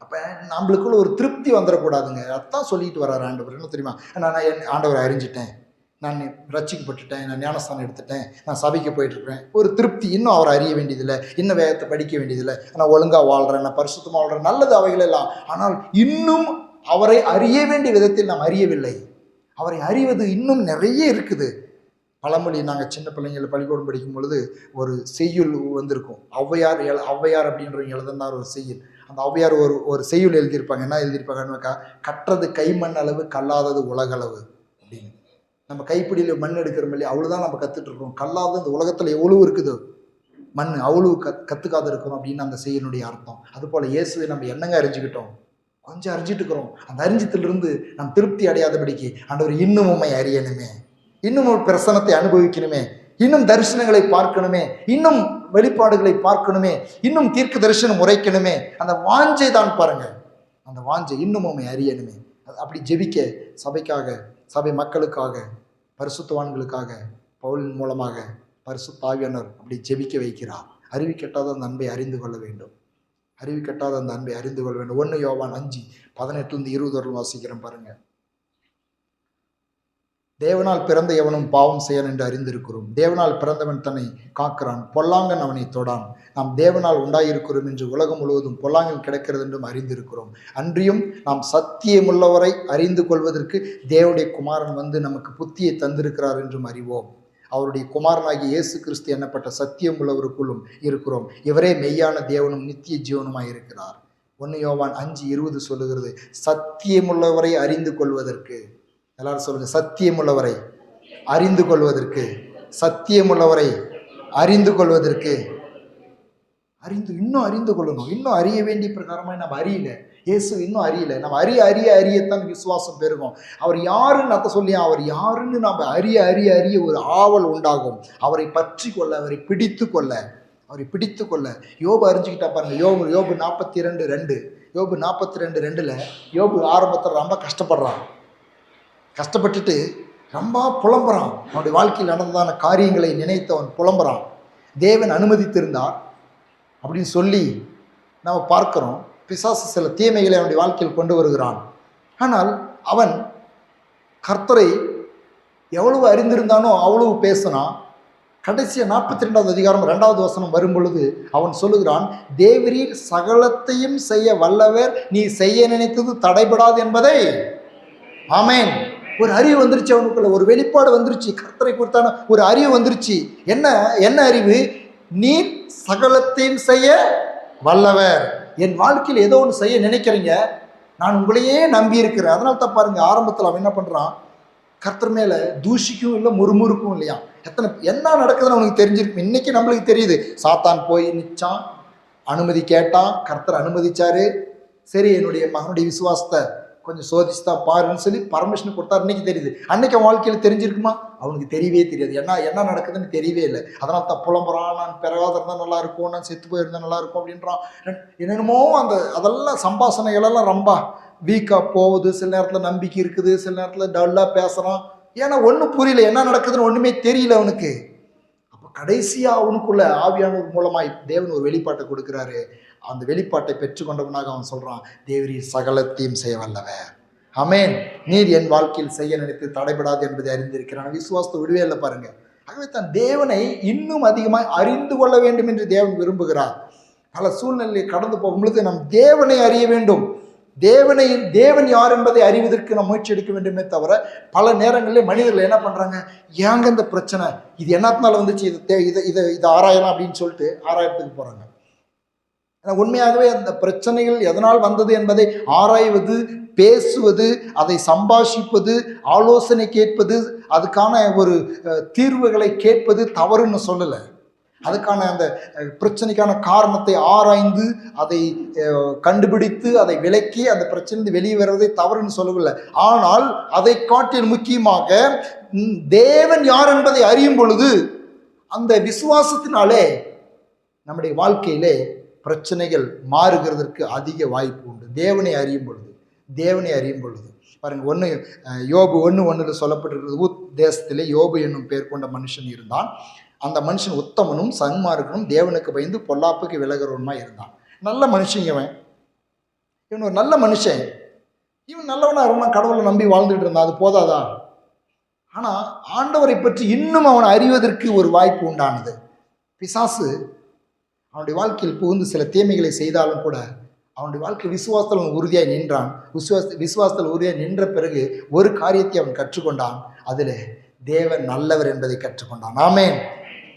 அப்போ நம்மளுக்குள்ள ஒரு திருப்தி வந்துடக்கூடாதுங்க. அதான் சொல்லிட்டு வர்றார் ஆண்டவர். என்ன தெரியுமா, நான் ஆண்டவரை அறிஞ்சிட்டேன், நான் ரட்சிக்கப்பட்டுட்டேன், நான் ஞானஸ்தானம் எடுத்துட்டேன், நான் சபைக்கு போயிட்டுருக்கிறேன், ஒரு திருப்தி. இன்னும் அவரை அறிய வேண்டியதில்லை, இன்னும் வேதத்தை படிக்க வேண்டியதில்லை, நான் ஒழுங்காக வாழ்கிறேன், நான் பரிசுத்தமாக வாழ்கிறேன், நல்லது அவைகள் எல்லாம். ஆனால் இன்னும் அவரை அறிய வேண்டிய விதத்தில் நாம் அறியவில்லை. அவரை அறிவது இன்னும் நிறைய இருக்குது. பழமொழி, நாங்கள் சின்ன பிள்ளைங்களை பள்ளிக்கூடம் படிக்கும் பொழுது ஒரு செய்யுள் வந்திருக்கும். ஔவையார் அப்படின்றவங்க எழுதினார் ஒரு செய்யுள். அந்த ஔவையார் ஒரு செய்யுள் எழுதியிருப்பாங்க. என்ன எழுதியிருப்பாங்கன்னாக்கா, கற்றது கைமண் அளவு, கல்லாதது உலகளவு அப்படின்னு. நம்ம கைப்பிடியில் மண் எடுக்கிறோம் இல்லையா, அவ்வளோதான் நம்ம கற்றுட்ருக்கோம். கல்லாத இந்த உலகத்தில் எவ்வளோ இருக்குது மண், அவ்வளோ கற்றுக்காத இருக்கிறோம் அப்படின்னு அந்த செய்யுளுடைய அர்த்தம். அதுபோல் இயேசுவை நம்ம என்னங்க அறிஞ்சிக்கிட்டோம், கொஞ்சம் அறிஞ்சிட்டு இருக்கிறோம். அந்த அறிஞ்சத்திலிருந்து நம் திருப்தி அடையாதபடிக்கு ஆண்டவர் இன்னும் உம்மை அறியணுமே, இன்னும் ஒரு பிரசனத்தை அனுபவிக்கணுமே, இன்னும் தரிசனங்களை பார்க்கணுமே, இன்னும் வெளிப்பாடுகளை பார்க்கணுமே, இன்னும் தீர்க்க தரிசனம் உரைக்கணுமே. அந்த வாஞ்சை தான் பாருங்க, அந்த வாஞ்சை இன்னும் உம்மை அறியணுமே. அப்படி ஜெபிக்க சபைக்காக, சபை மக்களுக்காக, பரிசுத்தவான்களுக்காக பவுலின் மூலமாக பரிசுத்த ஆவியானவர் அப்படி ஜெபிக்க வைக்கிறார். அறிவிக்கட்டாத அந்த அன்பை அறிந்து கொள்ள வேண்டும், அறிவிக்கட்டாத அந்த அன்பை அறிந்து கொள்ள வேண்டும். 1 யோவான் 5:18-20 வாசிக்கிறேன் பாருங்க. தேவனால் பிறந்த எவனும் பாவம் செய்யன் என்று அறிந்திருக்கிறோம். தேவனால் பிறந்தவன் தன்னை காக்கிறான், பொல்லாங்கன் அவனை தொடான். நாம் தேவனால் உண்டாயிருக்கிறோம் என்று உலகம் முழுவதும் பொல்லாங்கன் கிடக்கிறது என்றும் அறிந்திருக்கிறோம். அன்றியும் நாம் சத்தியமுள்ளவரை அறிந்து கொள்வதற்கு தேவனுடைய குமாரன் வந்து நமக்கு புத்தியை தந்திருக்கிறார் என்றும் அறிவோம். அவருடைய குமாரனாகிய இயேசு கிறிஸ்து என்னப்பட்ட சத்தியம் உள்ளவருக்குள்ளும் இருக்கிறோம். இவரே மெய்யான தேவனும் நித்திய ஜீவனுமாய் இருக்கிறார். 1 யோவான் 5:20 சொல்லுகிறது, சத்தியமுள்ளவரை அறிந்து கொள்வதற்கு. எல்லாரும் சொல்லுங்க, சத்தியமுள்ளவரை அறிந்து கொள்வதற்கு, சத்தியமுள்ளவரை அறிந்து கொள்வதற்கு. இன்னும் அறிந்து கொள்ளணும், இன்னும் அறிய வேண்டிய பிரகாரமாக நம்ம அறியல, இயேசு இன்னும் அறியல. நம்ம அறியத்தான் விசுவாசம் பெருகும். அவர் யாருன்னு அர்த்தம் சொல்லி, அவர் யாருன்னு நம்ம அறிய ஒரு ஆவல் உண்டாகும். அவரை பற்றி கொள்ள, அவரை பிடித்து கொள்ள. யோபு அறிஞ்சுக்கிட்டா பாருங்க. யோபு 42:2, யோபு 42:2 யோபு ஆரம்பத்தில் ரொம்ப கஷ்டப்பட்டுட்டு ரொம்ப புலம்புறான். அவனுடைய வாழ்க்கையில் நடந்ததான காரியங்களை நினைத்து அவன் புலம்புறான். தேவன் அனுமதித்திருந்தார் அப்படின்னு சொல்லி நம்ம பார்க்கிறோம். பிசாசு சில தீமைகளை அவனுடைய வாழ்க்கையில் கொண்டு வருகிறான். ஆனால் அவன் கர்த்தரை எவ்வளவு அறிந்திருந்தானோ அவ்வளவு பேசினான். கடைசியாக 42வது அதிகாரம் 2வது வசனம் வரும் பொழுது அவன் சொல்லுகிறான், தேவரீர் சகலத்தையும் செய்ய வல்லவர், நீ செய்ய நினைத்தது தடைபடாது என்பதை. ஆமேன். ஒரு அறிவு வந்துருச்சு அவனுக்குள்ள, ஒரு வெளிப்பாடு வந்துருச்சு, கர்த்தரை குறித்தான ஒரு அறிவு வந்துருச்சு. என்ன அறிவு? நீர் சகலத்தையும் செய்ய வல்லவர். என் வாழ்க்கையில் ஏதோ ஒன்று செய்ய நினைக்கிறீங்க, நான் உங்களையே நம்பி இருக்கிறேன். அதனால தான் பாருங்க, ஆரம்பத்தில் அவன் என்ன பண்றான், கர்த்தர் மேல தூஷிக்கும் இல்லை, முறுமுறுக்கும் இல்லையா. என்ன நடக்குதுன்னு அவனுக்கு தெரிஞ்சிருக்கு. இன்னைக்கு நம்மளுக்கு தெரியுது, சாத்தான் போய் நிச்சான், அனுமதி கேட்டான், கர்த்தர் அனுமதிச்சாரு. சரி, என்னுடைய மகனுடைய விசுவாசத்தை கொஞ்சம் சோதிச்சுதான் பாருன்னு சொல்லி பர்மிஷன் கொடுத்தாரு. இன்னைக்கு தெரியுது. அன்னைக்கு அவன் வாழ்க்கையில் தெரிஞ்சிருக்குமா? அவனுக்கு தெரியவே தெரியாது. என்ன நடக்குதுன்னு தெரியவே இல்லை. அதனால தான் புலம்புறான், நான் பிறகாத இருந்தால் நல்லா இருக்கும், நான் செத்து போயிருந்தா நல்லா இருக்கும் அப்படின்றான். என்னென்னமோ அதெல்லாம் சம்பாஷணைகளெல்லாம் ரொம்ப வீக்காக போகுது. சில நேரத்தில் நம்பிக்கை இருக்குது, சில நேரத்தில் டல்லாக பேசுகிறான். ஏன்னா ஒன்றும் புரியல, என்ன நடக்குதுன்னு ஒன்றுமே தெரியல அவனுக்கு. அப்போ கடைசியாக அவனுக்குள்ள ஆவியானவர் மூலமாய் தேவன் ஒரு வெளிப்பாட்டை கொடுக்குறாரு. அந்த வெளிப்பாட்டை பெற்றுக்கொண்டவனாக அவன் சொல்றான், தேவரீர் சகலத்தையும் செய்ய வல்லவர். ஆமென். நீர் என் வாழ்க்கையில் செய்ய நினைத்து தடைபடாது என்பதை அறிந்திருக்கிறான். விசுவாசத்தை விடுவே இல்லை பாருங்க. ஆகவே தான் தேவனை இன்னும் அதிகமாக அறிந்து கொள்ள வேண்டும் என்று தேவன் விரும்புகிறார். பல சூழ்நிலையை கடந்து போகும்பொழுது நம் தேவனை அறிய வேண்டும். தேவன் யார் என்பதை அறிவதற்கு நாம் முயற்சி எடுக்க வேண்டுமே தவிர, பல நேரங்களில் மனிதர்கள் என்ன பண்றாங்க, ஏங்க இந்த பிரச்சனை, இது என்னத்தினால வந்துச்சு, இதை ஆராயலாம் அப்படின்னு சொல்லிட்டு ஆராயத்துக்கு போறாங்க. உண்மையாகவே அந்த பிரச்சனைகள் எதனால் வந்தது என்பதை ஆராய்வது, பேசுவது, அதை சம்பாஷிப்பது, ஆலோசனை கேட்பது, அதுக்கான ஒரு தீர்வுகளை கேட்பது தவறுன்னு சொல்லலை. அதுக்கான அந்த பிரச்சனைக்கான காரணத்தை ஆராய்ந்து அதை கண்டுபிடித்து அதை விலக்கி அந்த பிரச்சனை வெளியே வருவதை தவறுன்னு சொல்லவில்லை. ஆனால் அதை காட்டில் முக்கியமாக தேவன் யார் என்பதை அறியும் பொழுது அந்த விசுவாசத்தினாலே நம்முடைய வாழ்க்கையிலே பிரச்சனைகள் மாறுகிறதற்கு அதிக வாய்ப்பு உண்டு. தேவனை அறியும் பொழுது பாருங்க, யோபு 1:1 சொல்லப்பட்டிருக்கிறது. ஊத் தேசத்திலே யோபு என்னும் பேர் கொண்ட மனுஷன் இருந்தான். அந்த மனுஷன் உத்தமனும் சன்மார்க்கனும் தேவனுக்கு பயந்து பொல்லாப்புக்கு விலகிறவனுமா இருந்தான். நல்ல மனுஷன் இவன் ஒரு நல்ல மனுஷன். இவன் நல்லவனா இருந்தான், கடவுளை நம்பி வாழ்ந்துட்டு இருந்தான். அது போதாதா? ஆனா ஆண்டவரை பற்றி இன்னும் அவன் அறிவதற்கு ஒரு வாய்ப்பு உண்டானது. பிசாசு அவனுடைய வாழ்க்கையில் புகுந்து சில தீமைகளை செய்தாலும் கூட அவனுடைய வாழ்க்கை விசுவாசத்தில் அவன் உறுதியாய் நின்றான். விசுவாசத்தில் உறுதியாய் நின்ற பிறகு ஒரு காரியத்தை அவன் கற்றுக்கொண்டான். அதில் தேவன் நல்லவர் என்பதை கற்றுக்கொண்டான். ஆமென்.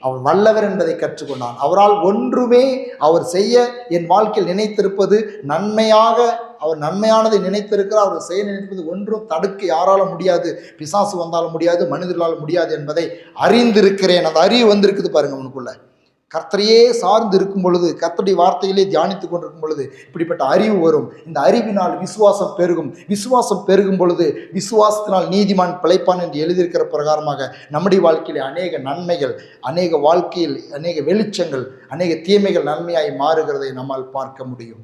அவர் வல்லவர் என்பதை கற்றுக்கொண்டான். அவரால் ஒன்றுமே அவர் செய்ய என் வாழ்க்கையில் நினைத்திருப்பது நன்மையாக, அவர் நன்மையானதை நினைத்திருக்கிறார். அவர் செய்ய நினைப்பது ஒன்றும் தடுக்க யாராலும் முடியாது, பிசாசு வந்தாலும் முடியாது, மனிதர்களால் முடியாது என்பதை அறிந்திருக்கிறேன். அந்த அறிவு வந்திருக்குது பாருங்க அவனுக்குள்ள. கர்த்தரையே சார்ந்து இருக்கும் பொழுது, கர்த்தருடைய வார்த்தையிலே தியானித்துக் கொண்டிருக்கும் பொழுது இப்படிப்பட்ட அறிவு வரும். இந்த அறிவினால் விசுவாசம் பெருகும். விசுவாசம் பெருகும் பொழுது விசுவாசத்தினால் நீதிமான் பிழைப்பான் என்று எழுதியிருக்கிற பிரகாரமாக நம்முடைய வாழ்க்கையிலே அநேக நன்மைகள், அநேக வாழ்க்கையில் அநேக வெளிச்சங்கள், அநேக தீமைகள் நன்மையாய் மாறுகிறதை நம்மால் பார்க்க முடியும்.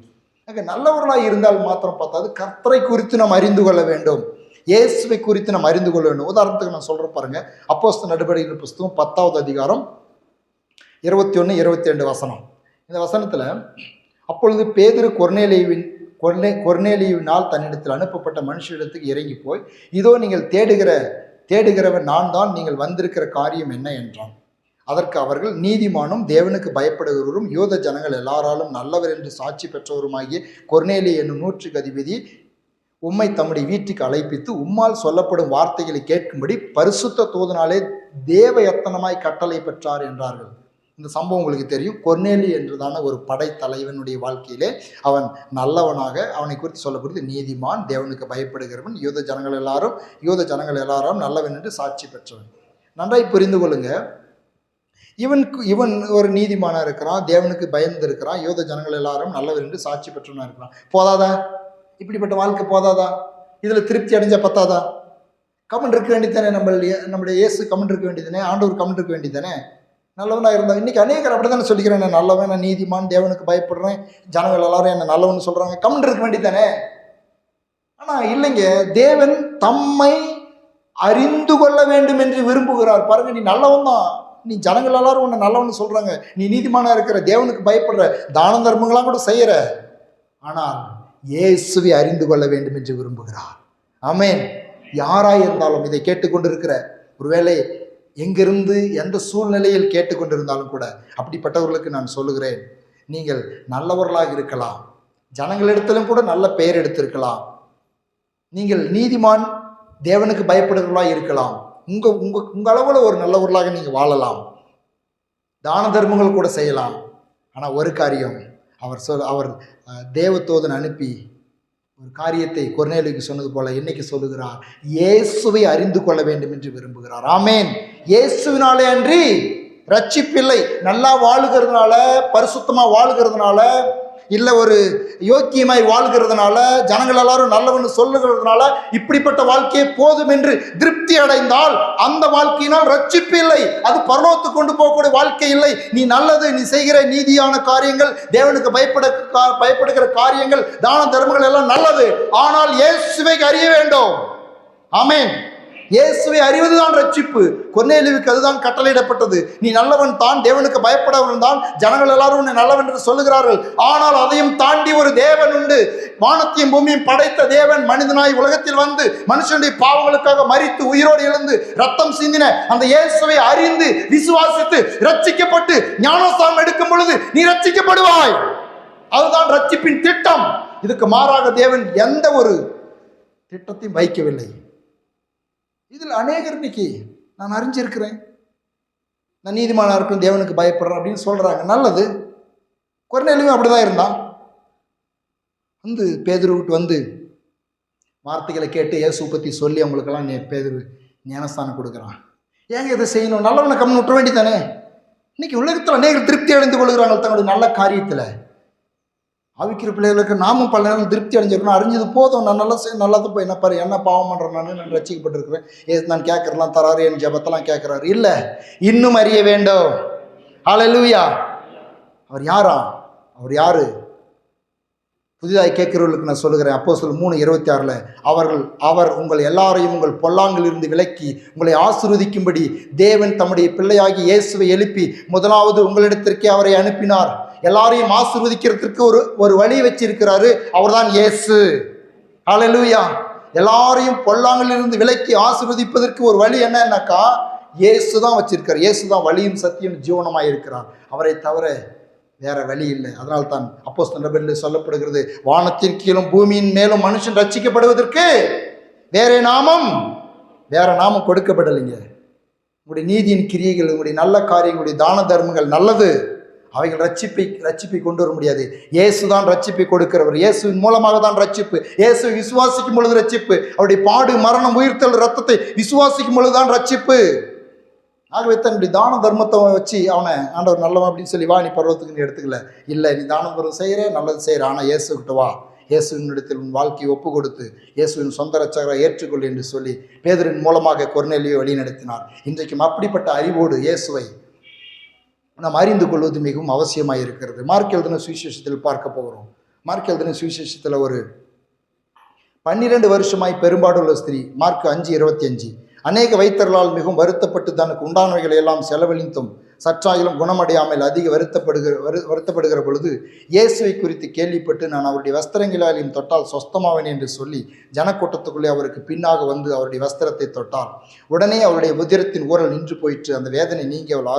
நல்லவர்களாய் இருந்தால் மாத்திரம் பார்த்தாது, கர்த்தரை குறித்து நாம் அறிந்து கொள்ள வேண்டும். இயேசுவை குறித்து நாம் அறிந்து கொள்ள வேண்டும். உதாரணத்துக்கு நான் சொல்ற பாருங்க, அப்போஸ்தலர் நடபடிகள் புஸ்தகம் 10வது அதிகாரம் 21, 22 வசனம். இந்த வசனத்தில், அப்பொழுது பேதுரு கொர்நேலியுவினால் தன்னிடத்தில் அனுப்பப்பட்ட மனுஷரிடத்துக்கு இறங்கி போய், இதோ நீங்கள் தேடுகிறவன் நான் தான், நீங்கள் வந்திருக்கிற காரியம் என்ன என்றான். அதற்கு அவர்கள், நீதிமானும் தேவனுக்கு பயப்படுகிறவரும் யூத ஜனங்கள் எல்லாராலும் நல்லவர் என்று சாட்சி பெற்றவருமாகிய கொர்நேலி என்னும் 100க்கு அதிபதி உம்மை தம்முடைய வீட்டுக்கு அழைப்பித்து உம்மால் சொல்லப்படும் வார்த்தைகளை கேட்கும்படி பரிசுத்த தூதனாலே தேவயத்தனமாய் கட்டளை பெற்றார் என்றார்கள். இந்த சம்பவம் உங்களுக்கு தெரியும். கொர்நேலி என்றதான ஒரு படைத்தலைவனுடைய வாழ்க்கையிலே அவன் நல்லவனாக, அவனை குறித்து சொல்லப்படுது நீதிமான், தேவனுக்கு பயப்படுகிறவன், யூத ஜனங்கள் எல்லாரும் நல்லவன் என்று சாட்சி பெற்றவன். நன்றாய் புரிந்து கொள்ளுங்க. இவன் ஒரு நீதிமானா இருக்கிறான், தேவனுக்கு பயந்து இருக்கிறான், யூத ஜனங்கள் எல்லாரும் நல்லவன் என்று சாட்சி பெற்றவனா இருக்கிறான். போதாதா? இப்படிப்பட்ட வாழ்க்கை போதாதா? இதுல திருப்தி அடைஞ்சா பத்தாதா? கமெண்ட் இருக்க வேண்டியதானே, நம்மளுடைய இயேசு கமெண்ட் இருக்க வேண்டியதானே, ஆண்டவர் கமெண்ட் இருக்க வேண்டியதானே. நல்லவனா இருந்தால் இன்னைக்கு அநேகர் அப்படி தானே சொல்லிக்கிறேன், நான் நல்லவன், நான் நீதிமான், தேவனுக்கு பயப்படுறேன், ஜனங்கள் எல்லாரும் என்ன நல்லவன் சொல்றாங்க. கமெண்ட் இருக்க வேண்டியதானே. ஆனா இல்லைங்க, தேவன் தம்மை அறிந்து கொள்ள வேண்டும் என்று விரும்புகிறார். பாருங்க, நீ நல்லவன் தான், நீ ஜனங்கள் எல்லாரும் உன்னை நல்லவன் சொல்றாங்க, நீ நீதிமானா இருக்கிற, தேவனுக்கு பயப்படுற, தான தர்மங்களாம் கூட செய்யற, ஆனால் இயேசுவை அறிந்து கொள்ள வேண்டும் என்று விரும்புகிறார். ஆமென். யாராய் இருந்தாலும் இதை கேட்டுக்கொண்டிருக்கிற, ஒருவேளை எங்கிருந்து எந்த சூழ்நிலையில் கேட்டுக்கொண்டிருந்தாலும் கூட அப்படிப்பட்டவர்களுக்கு நான் சொல்லுகிறேன், நீங்கள் நல்லவர்களாக இருக்கலாம், ஜனங்களிடத்திலும் கூட நல்ல பெயர் எடுத்திருக்கலாம், நீங்கள் நீதிமான், தேவனுக்கு பயப்படுகிறவர்களாக இருக்கலாம், உங்க அளவில் ஒரு நல்லவர்களாக நீங்கள் வாழலாம். தான தர்மங்கள் கூட செய்யலாம். ஆனால் ஒரு காரியம், அவர் தேவதூதன் அனுப்பி ஒரு காரியத்தை கொர்நேலியுக்கு சொன்னது போல இன்னைக்கு சொல்லுகிறார், இயேசுவை அறிந்து கொள்ள வேண்டும் என்று விரும்புகிறார். ஆமேன். இயேசுவினாலே அன்றி ரட்சிப்பில்லை. நல்லா வாழுகிறதுனால, பரிசுத்தமா வாழுகிறதுனால, இல்லை ஒரு யோக்கியமாய் வாழ்கிறதுனால, ஜனங்கள் எல்லாரும் நல்லவன்னு சொல்லுகிறதுனால இப்படிப்பட்ட வாழ்க்கையே போதும் என்று திருப்தி அடைந்தால் அந்த வாழ்க்கையினால் ரட்சிப்பு இல்லை. அது பரலோகத்துக்கு கொண்டு போகக்கூடிய வாழ்க்கை இல்லை. நீ நல்லது, நீ செய்கிற நீதியான காரியங்கள், தேவனுக்கு பயப்படுகிற காரியங்கள், தான தர்மங்கள் எல்லாம் நல்லது. ஆனால் இயேசுவை அறிய வேண்டும். ஆமென். இயேசுவை அறிவதுதான் ரட்சிப்பு. கொர்நேலியுவுக்கு அதுதான் கட்டளையிடப்பட்டது. நீ நல்லவன் தான், தேவனுக்கு பயப்படவன் தான், ஜனங்கள் எல்லாரும் உன்னை நல்லவன் என்று சொல்லுகிறார்கள். ஆனால் அதையும் தாண்டி ஒரு தேவன் உண்டு. வானத்தையும் பூமியும் படைத்த தேவன் மனிதனாய் உலகத்தில் வந்து மனுஷனுடைய பாவங்களுக்காக மரித்து உயிரோடு எழுந்து ரத்தம் சிந்தின அந்த இயேசுவை அறிந்து விசுவாசித்து ரட்சிக்கப்பட்டு ஞானஸ்தானம் எடுக்கும் பொழுது நீ ரட்சிக்கப்படுவாய். அதுதான் ரட்சிப்பின் திட்டம். இதுக்கு மாறாக தேவன் எந்த ஒரு திட்டத்தையும் வைக்கவில்லை. இதில் அநேகர் இன்னைக்கு நான் அறிஞ்சிருக்கிறேன், நான் நீதிமானாக இருக்கும், தேவனுக்கு பயப்படுறேன் அப்படின்னு சொல்கிறாங்க. நல்லது. கொர்நேலியும் அப்படிதான் இருந்தான். வந்து பேதுருவிட்டு வந்து வார்த்தைகளை கேட்டு இயேசு பற்றி சொல்லி அவங்களுக்கெல்லாம் பேதுரு ஞானஸ்தானம் கொடுக்குறான். ஏங்க இதை செய்யணும்? நல்லவனை கம்மி விட்டுற வேண்டித்தானே. இன்னைக்கு உலகத்தில் அநேகர் திருப்தி அடைந்து கொள்கிறாங்க தங்களுடைய நல்ல காரியத்தில். அவிக்கிற பிள்ளைகளுக்கு நாமும் பல நேரம் திருப்தி அடைஞ்சிருக்கணும். அறிஞ்சது போதும், நான் நல்லா நல்லது போய் என்ன பாரு, என்ன பாவம் பண்ணுறேன், நான் ரட்சிக்கப்பட்டிருக்கிறேன், நான் கேட்கறலாம் தராரு, என் ஜபத்தெல்லாம் கேட்குறாரு. இல்லை, இன்னும் அறிய வேண்டும். ஹல்லேலூயா. அவர் யாரா? அவர் யாரு? புதிதாக கேட்கிறவர்களுக்கு நான் சொல்லுகிறேன், அப்போஸ்தலர் 3:26 அவர் உங்கள் எல்லாரையும் உங்கள் பொல்லாங்கிலிருந்து விலக்கி உங்களை ஆசீர்வதிக்கும்படி தேவன் தம்முடைய பிள்ளையாகி இயேசுவை எழுப்பி முதலாவது உங்களிடத்திற்கே அவரை அனுப்பினார். எல்லாரையும் ஆசீர்வதிக்கிறதுக்கு ஒரு வழி வச்சிருக்கிறாரு. அவர்தான் இயேசு. ஹல்லேலூயா. எல்லாரையும் பொல்லாங்கிலிருந்து விலக்கி ஆசீர்வதிப்பதற்கு ஒரு வழி என்னன்னாக்கா இயேசு தான் வச்சிருக்கார். இயேசு தான் வழியும் சத்தியம் ஜீவனமாக இருக்கிறார். அவரை தவிர வேற வழி இல்லை. அதனால் தான் அப்போஸ்தலர் சொல்லப்படுகிறது, வானத்தின் கீழும் பூமியின் மேலும் மனுஷன் ரட்சிக்கப்படுவதற்கு வேற நாமம் கொடுக்கப்படலைங்க. உங்களுடைய நீதியின் கிரியைகள், உங்களுடைய நல்ல காரியங்களுடைய தான தர்மங்கள் நல்லது, அவைகள் ரட்சிப்பை கொண்டு வர முடியாது. இயேசு தான் ரட்சிப்பை கொடுக்கிறவர். இயேசுவின் மூலமாக தான் ரட்சிப்பு. இயேசு விசுவாசிக்கும் பொழுது ரட்சிப்பு. அவருடைய பாடு, மரணம், உயிர்த்தல், ரத்தத்தை விசுவாசிக்கும் பொழுதுதான் ரட்சிப்பு. ஆகவே தன்னுடைய தான தர்மத்தை வச்சு அவனை ஆண்டவர் நல்லவன் அப்படின்னு சொல்லி வா நீ பருவத்துக்கு நீ எடுத்துக்கல. இல்லை, நீ தான தர்மம் செய்கிற, நல்லது செய்கிற, ஆனால் இயேசுக்கிட்ட வா, இயேசுவினிடத்தில் உன் வாழ்க்கையை ஒப்பு கொடுத்து இயேசுவின் சொந்த ரட்சகரை ஏற்றுக்கொள் என்று சொல்லி பேதுருவின் மூலமாக கொர்நேலியை வழி நடத்தினார். இன்றைக்கும் அப்படிப்பட்ட அறிவோடு இயேசுவை நாம் அறிந்து கொள்வது மிகவும் அவசியமாக இருக்கிறது. மார்க் எழுதின சுவிசேஷத்தில் பார்க்க போகிறோம். மார்க் எழுதின சுவிசேஷத்தில் ஒரு 12 வருஷமாய் பெரும்பாடுள்ள ஸ்திரீ, மார்க் 5:25, அநேக வைத்தர்களால் மிகவும் வருத்தப்பட்டு தனக்கு உண்டானவைகளை எல்லாம் செலவழித்தும் சற்றாயிலும் குணமடையாமல் அதிக வருத்தப்படுகிற பொழுது இயேசுவை குறித்து கேள்விப்பட்டு நான் அவருடைய வஸ்திரங்களாலையும் தொட்டால் சொஸ்தமாவேன் என்று சொல்லி ஜனக்கூட்டத்துக்குள்ளே அவருக்கு பின்னாக வந்து அவருடைய வஸ்திரத்தை தொட்டால் உடனே அவருடைய உதிரத்தின் ஊரல் நின்று போயிற்று. அந்த வேதனை நீங்கி அவள்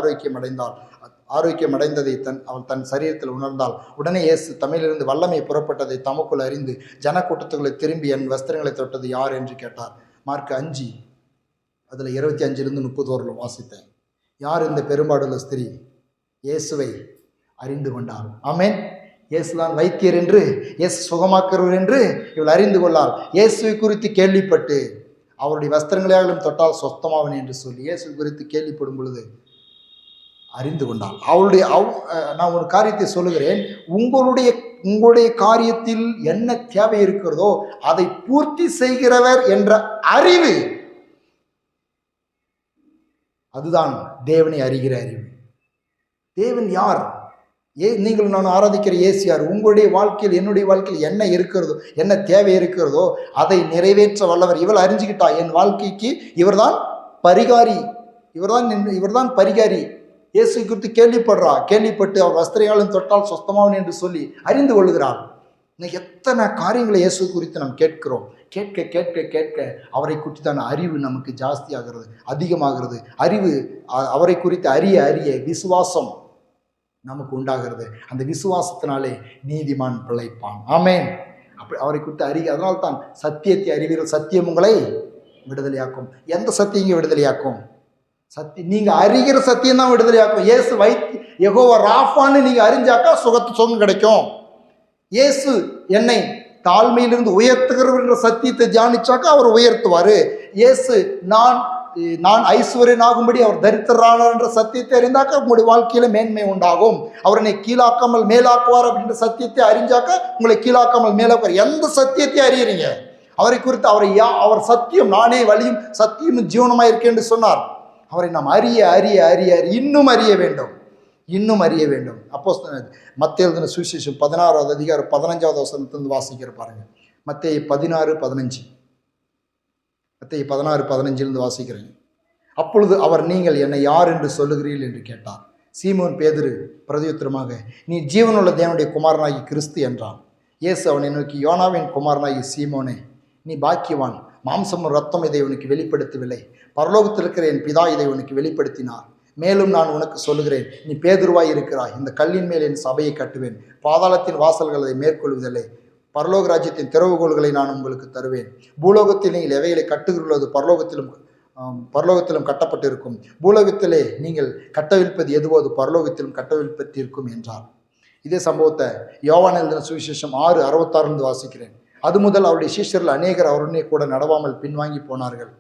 ஆரோக்கியமடைந்ததை அவள் தன் சரீரத்தில் உணர்ந்தாள். உடனே இயேசு தமிழிலிருந்து வல்லமை புறப்பட்டதை தமக்குள் அறிந்து ஜனக்கூட்டத்துக்குள்ளே திரும்பி என் வஸ்திரங்களை தொட்டது யார் என்று கேட்டார். மார்க் 5 அதில் 25-30 வாசித்தேன். யார் இந்த பெரும்பாடுள்ள ஸ்திரீ? இயேசுவை அறிந்து கொண்டாள். ஆமென். இயேசுதான் வைத்தியர் என்று, இயேசு சுகமாக்கிறவர் என்று இவள் அறிந்து கொள்ளாள். இயேசுவை குறித்து கேள்விப்பட்டு அவருடைய வஸ்திரங்களையாலும் தொட்டால் சொஸ்தமாவன் என்று சொல்லி இயேசு குறித்து கேள்விப்படும் பொழுது அறிந்து கொண்டாள். நான் ஒரு காரியத்தை சொல்லுகிறேன், உங்களுடைய காரியத்தில் என்ன தேவை இருக்கிறதோ அதை பூர்த்தி செய்கிறவர் என்ற அறிவு, அதுதான் தேவனை அறிகிற அறிவு. தேவன் யார்? நீங்கள் நான் ஆராதிக்கிற இயேசு யார்? உங்களுடைய வாழ்க்கையில், என்னுடைய வாழ்க்கையில் என்ன இருக்கிறதோ, என்ன தேவை இருக்கிறதோ அதை நிறைவேற்ற வல்லவர். இவள் அறிஞ்சுக்கிட்டா, என் வாழ்க்கைக்கு இவர்தான் பரிகாரி, இவர்தான் பரிகாரி. இயேசு குறித்து கேள்விப்பட்டு அவர் வஸ்திரங்களும் தொட்டால் சொஸ்தமாவன் என்று சொல்லி அறிந்து கொள்கிறார். இன்னைக்கு எத்தனை காரியங்களை இயேசு குறித்து நாம் கேட்கிறோம். கேட்க கேட்க கேட்க அவரை குறித்தான அறிவு நமக்கு ஜாஸ்தி ஆகிறது, அதிகமாகிறது. அறிவு அவரை குறித்து அறிய அறிய விசுவாசம் நமக்கு உண்டாகிறது. அந்த விசுவாசத்தினாலே நீதிமான் பிழைப்பான். ஆமென். அப்படி அவரை குறித்து அறிய, அதனால்தான் சத்தியத்தை அறிவீர்கள், சத்தியம் உங்களை விடுதலையாக்கும். எந்த சத்தியம் இங்கே விடுதலையாக்கும்? நீங்க அறிகிற சத்தியம் தான் விடுதலையாக்கும். இயேசு யெகோவா ராஃபான்னு நீங்க அறிஞ்சாக்கா சுகம் கிடைக்கும். இயேசு என்னை தாழ்மையிலிருந்து உயர்த்துகிறவர் என்ற சத்தியத்தை தியானிச்சாக்கா அவர் உயர்த்துவாரு. இயேசு நான் ஐஸ்வர்யனாகும்படி அவர் தரித்திரரானார் என்ற சத்தியத்தை அறிந்தாக்கா உங்களுடைய வாழ்க்கையில மேன்மை உண்டாகும். அவர் என்னை கீழாக்காமல் மேலாக்குவார் அப்படின்ற சத்தியத்தை அறிஞ்சாக்கா உங்களை கீழாக்காமல் மேலாக்குவார். எந்த சத்தியத்தை அறியறீங்க அவரை குறித்து? அவர் சத்தியம், நானே வழியும் சத்தியமும் ஜீவனமாக இருக்கேன் என்று சொன்னார். அவரை நாம் அறிய அறிய அறிய இன்னும் அறிய வேண்டும், இன்னும் அறிய வேண்டும். அப்போஸ்தலர் மத்தேயு எழுதின சுவிசேஷம் 16வது அதிகாரம் 15வது வசனத்திலிருந்து வாசிக்கிற பாருங்க. மத்தேயு 16:15. மத்தேயு 16:15 வாசிக்கிறேன். அப்பொழுது அவர், நீங்கள் என்னை யார் என்று சொல்லுகிறீர்கள் என்று கேட்டார். சீமோன் பேதுரு பிரதியுத்தரமாக, நீ ஜீவனுள்ள தேவனுடைய குமாரனாகி கிறிஸ்து என்றான். இயேசு அவனை நோக்கி, யோனாவின் குமாரனாகி சீமோனே, நீ பாக்கியவான், மாம்சமும் ரத்தம் இதை உனக்கு வெளிப்படுத்தவில்லை, பரலோகத்தில் இருக்கிற என் பிதா இதை உனக்கு வெளிப்படுத்தினார். மேலும் நான் உனக்கு சொல்லுகிறேன், நீ பேதுருவாய் இருக்கிறாய், இந்த கல்லின் மேல் என் சபையை கட்டுவேன், பாதாளத்தின் வாசல்கள் அதை மேற்கொள்வதில்லை, பரலோக ராஜ்யத்தின் திறவுகோல்களை நான் உங்களுக்கு தருவேன். பூலோகத்தில் நீங்கள் எவைகளை கட்டுகிறீர்களோ பரலோகத்திலும் கட்டப்பட்டிருக்கும், பூலோகத்திலே நீங்கள் கட்டவிழ்ப்பது எதுவோ அது பரலோகத்திலும் கட்டவிழ்ப்பட்டிருக்கும் என்றார். இதே சம்பவத்தை யோவான் எழுதின சுவிசேஷம் 6:66 வாசிக்கிறேன். அது முதல் அவருடைய சீஷர்கள் அநேகர் அவருடனே கூட நடவாமல் பின்வாங்கி போனார்கள்.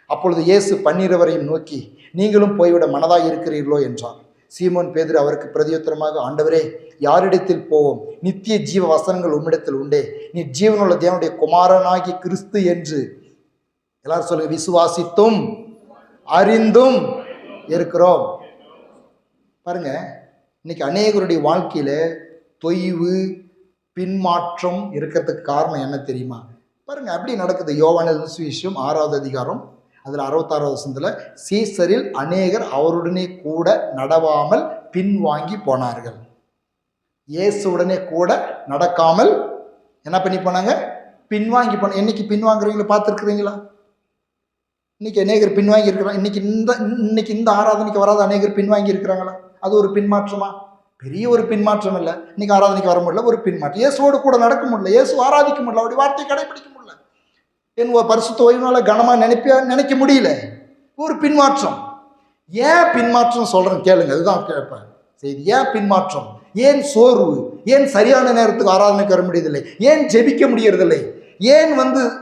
அப்பொழுது இயேசு 12 நோக்கி, நீங்களும் போய்விட மனதாய் இருக்கிறீர்களோ என்றார். சீமோன் பேதுரு அவருக்கு பிரதியுத்தரமாக, ஆண்டவரே, யாரிடத்தில் போவோம்? நித்திய ஜீவ வசனங்கள் உம்மிடத்தில் உண்டே, நீ ஜீவனுள்ள தேவனுடைய குமாரனாகி கிறிஸ்து என்று எல்லாரும் சொல்லுங்க, விசுவாசித்தும் அறிந்தும் இருக்கிறோம். பாருங்க, இன்னைக்கு அநேகருடைய வாழ்க்கையில தொய்வு பின்மாற்றம் இருக்கிறதுக்கு காரணம் என்ன தெரியுமா? பாருங்க, அப்படி நடக்குது. யோவான் எழுதின சுவிசேஷம் 6வது அதிகாரம் அதில் 66வது வசனத்துல, சீசரில் அநேகர் அவருடனே கூட நடவாமல் பின்வாங்கி போனார்கள். இயேசுடனே கூட நடக்காமல் என்ன பண்ணி போனாங்க? பின்வாங்கி போன. என்னைக்கு பின்வாங்குறீங்களா பார்த்துருக்குறீங்களா? இன்னைக்கு அநேகர் பின்வாங்கி இருக்கிறாங்க. இன்னைக்கு இந்த ஆராதனைக்கு வராத அநேகர் பின்வாங்கி இருக்கிறாங்களா? அது ஒரு பின்மாற்றமா? பெரிய ஒரு பின்மாற்றம் இல்லை. இன்னைக்கு ஆராதனைக்கு வர முடியல, ஒரு பின்மாற்றம். இயேசுவோடு கூட நடக்க முடியல, இயேசு ஆராதிக்க முடியல, அவருடைய வார்த்தையை கடைபிடிக்க முடியல, என் பரிசுத்த ஓய்வுனால கனமா நினைக்க முடியல, ஒரு பின்மாற்றம். ஏன் பின்மாற்றம் சொல்றேன் கேளுங்க, அதுதான் கேட்பேன் செய்தி. ஏன் பின்மாற்றம்? ஏன் சோர்வு? ஏன் சரியான நேரத்துக்கு ஆராதனைக்கு வர முடியதில்லை? ஏன் ஜெபிக்க முடியறதில்லை? ஏன்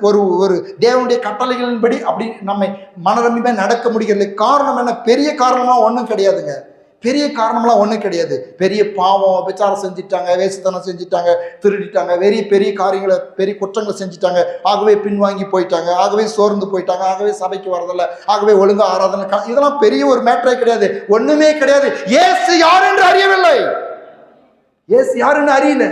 ஒரு தேவனுடைய கட்டளைகளின்படி அப்படி நம்மை மனரமிப்பா நடக்க முடியறதில்லை? காரணம் என்ன? பெரிய காரணமா ஒன்றும் கிடையாதுங்க. பெரிய காரணம்லாம் ஒன்றும் கிடையாது. பெரிய பாவம், விசாரம் செஞ்சிட்டாங்க, வேசித்தனம் செஞ்சிட்டாங்க, திருடிட்டாங்க, பெரிய காரியங்களை, பெரிய குற்றங்களை செஞ்சிட்டாங்க, ஆகவே பின்வாங்கி போயிட்டாங்க, ஆகவே சோர்ந்து போயிட்டாங்க, ஆகவே சபைக்கு வரதில்லை, ஆகவே ஒழுங்கா ஆராதனை. இதெல்லாம் பெரிய ஒரு மேட்டரே கிடையாது, ஒண்ணுமே கிடையாது. இயேசு யார் என்று அறியவில்லை. இயேசு யாருன்னு அறியல.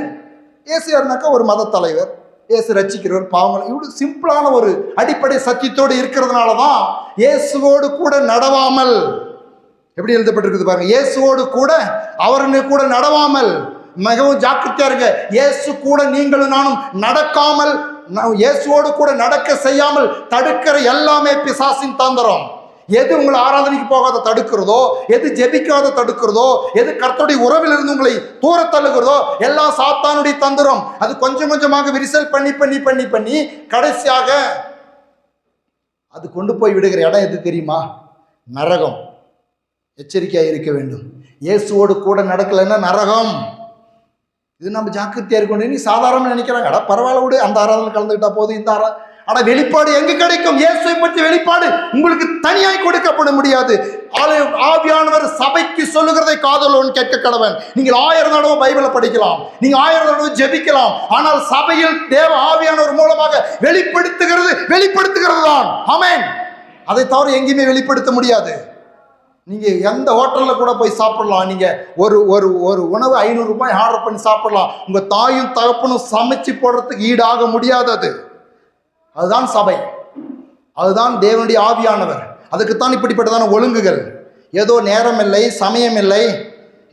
இயேசு யாருனாக்கா ஒரு மத தலைவர், இயேசு ரட்சிக்கிறவர், பாவங்கள், இவ்வளவு சிம்பிளான ஒரு அடிப்படை சத்தியத்தோடு இருக்கிறதுனால தான் இயேசுவோடு கூட நடவாமல், எப்படி எழுதப்பட்டிருக்குது பாருங்க, இயேசுவோடு கூட அவருன்னு கூட நடவாமல். மிகவும் ஜாக்கிரதையா இருங்க. இயேசு கூட நீங்களும் நானும் நடக்காமல், இயேசுவோடு கூட நடக்க செய்யாமல் தடுக்கிற எல்லாமே பிசாசின் தந்திரம். எது உங்களை ஆராதனைக்கு போகாத தடுக்கிறதோ, எது ஜெபிக்காத தடுக்கிறதோ, எது கர்த்தருடைய உறவில் இருந்து உங்களை தூர தள்ளுகிறதோ, எல்லாம் சாத்தானுடைய தந்திரம். அது கொஞ்சம் கொஞ்சமாக விரிசல் பண்ணி பண்ணி பண்ணி பண்ணி கடைசியாக அது கொண்டு போய் விடுகிற இடம் எது தெரியுமா? நரகம். எச்சரிக்கையாக இருக்க வேண்டும். இயேசுவோடு கூட நடக்கலைன்னா நரகம். இது நம்ம ஜாக்கிரதையா இருக்கணும். நீ சாதாரண நினைக்கிறாங்க, அட பரவாயில்ல விடு, அந்த ஆராதனை கலந்துக்கிட்டா போதும், இந்த ஆராதனை. ஆனா வெளிப்பாடு எங்க கிடைக்கும்? இயேசுவை பற்றி வெளிப்பாடு உங்களுக்கு தனியாய் கொடுக்கப்பட முடியாது. ஆவியானவர் சபைக்கு சொல்லுகிறதை காதலோன் கேட்க கடவன். நீங்கள் 1000 தடவை பைபிளை படிக்கலாம், நீங்க 1000 தடவை ஜெபிக்கலாம், ஆனால் சபையில் தேவ ஆவியானவர் மூலமாக வெளிப்படுத்துகிறது தான். ஆமென். அதை தவிர எங்கேயுமே வெளிப்படுத்த முடியாது. நீங்க எந்த ஹோட்டல்ல கூட போய் சாப்பிடலாம். நீங்க ஒரு உணவு 500 ரூபாய் ஆர்டர் பண்ணி சாப்பிடலாம். உங்க தாயும் தகப்பனும் சமைச்சு போடுறதுக்கு ஈடாக முடியாதது. அதுதான் சபை, அதுதான் தேவனுடைய ஆவியானவர். அதுக்குத்தான் இப்படிப்பட்டதான ஒழுங்குகள். ஏதோ நேரம் இல்லை, சமயம் இல்லை,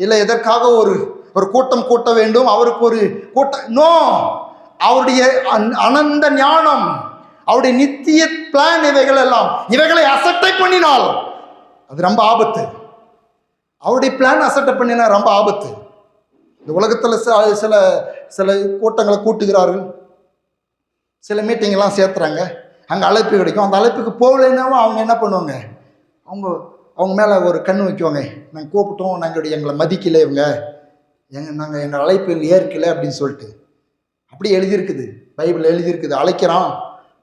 இல்லை எதற்காக ஒரு கூட்டம் கூட்ட வேண்டும், அவருக்கு ஒரு கூட்டம். நோ, அவருடைய அனந்த ஞானம், அவருடைய நித்திய பிளான், இவைகளை அசட்டை பண்ணினால் அது ரொம்ப ஆபத்து. அவருடைய பிளான் அசட்டை பண்ணினா ரொம்ப ஆபத்து. இந்த உலகத்தில் சில கூட்டங்களை கூட்டுகிறார்கள், சில மீட்டிங்கெல்லாம் சேர்த்துறாங்க, அங்கே அழைப்பு கிடைக்கும். அந்த அழைப்புக்கு போகலைன்னாவும் அவங்க என்ன பண்ணுவாங்க? அவங்க அவங்க மேலே ஒரு கண் வைக்குவாங்க. நாங்கள் கூப்பிட்டோம், எங்களை மதிக்கலை, இவங்க எங்கள் அழைப்பு ஏற்கலை அப்படின்னு சொல்லிட்டு. அப்படி எழுதியிருக்குது, பைபிள் எழுதியிருக்குது. அழைக்கிறான்,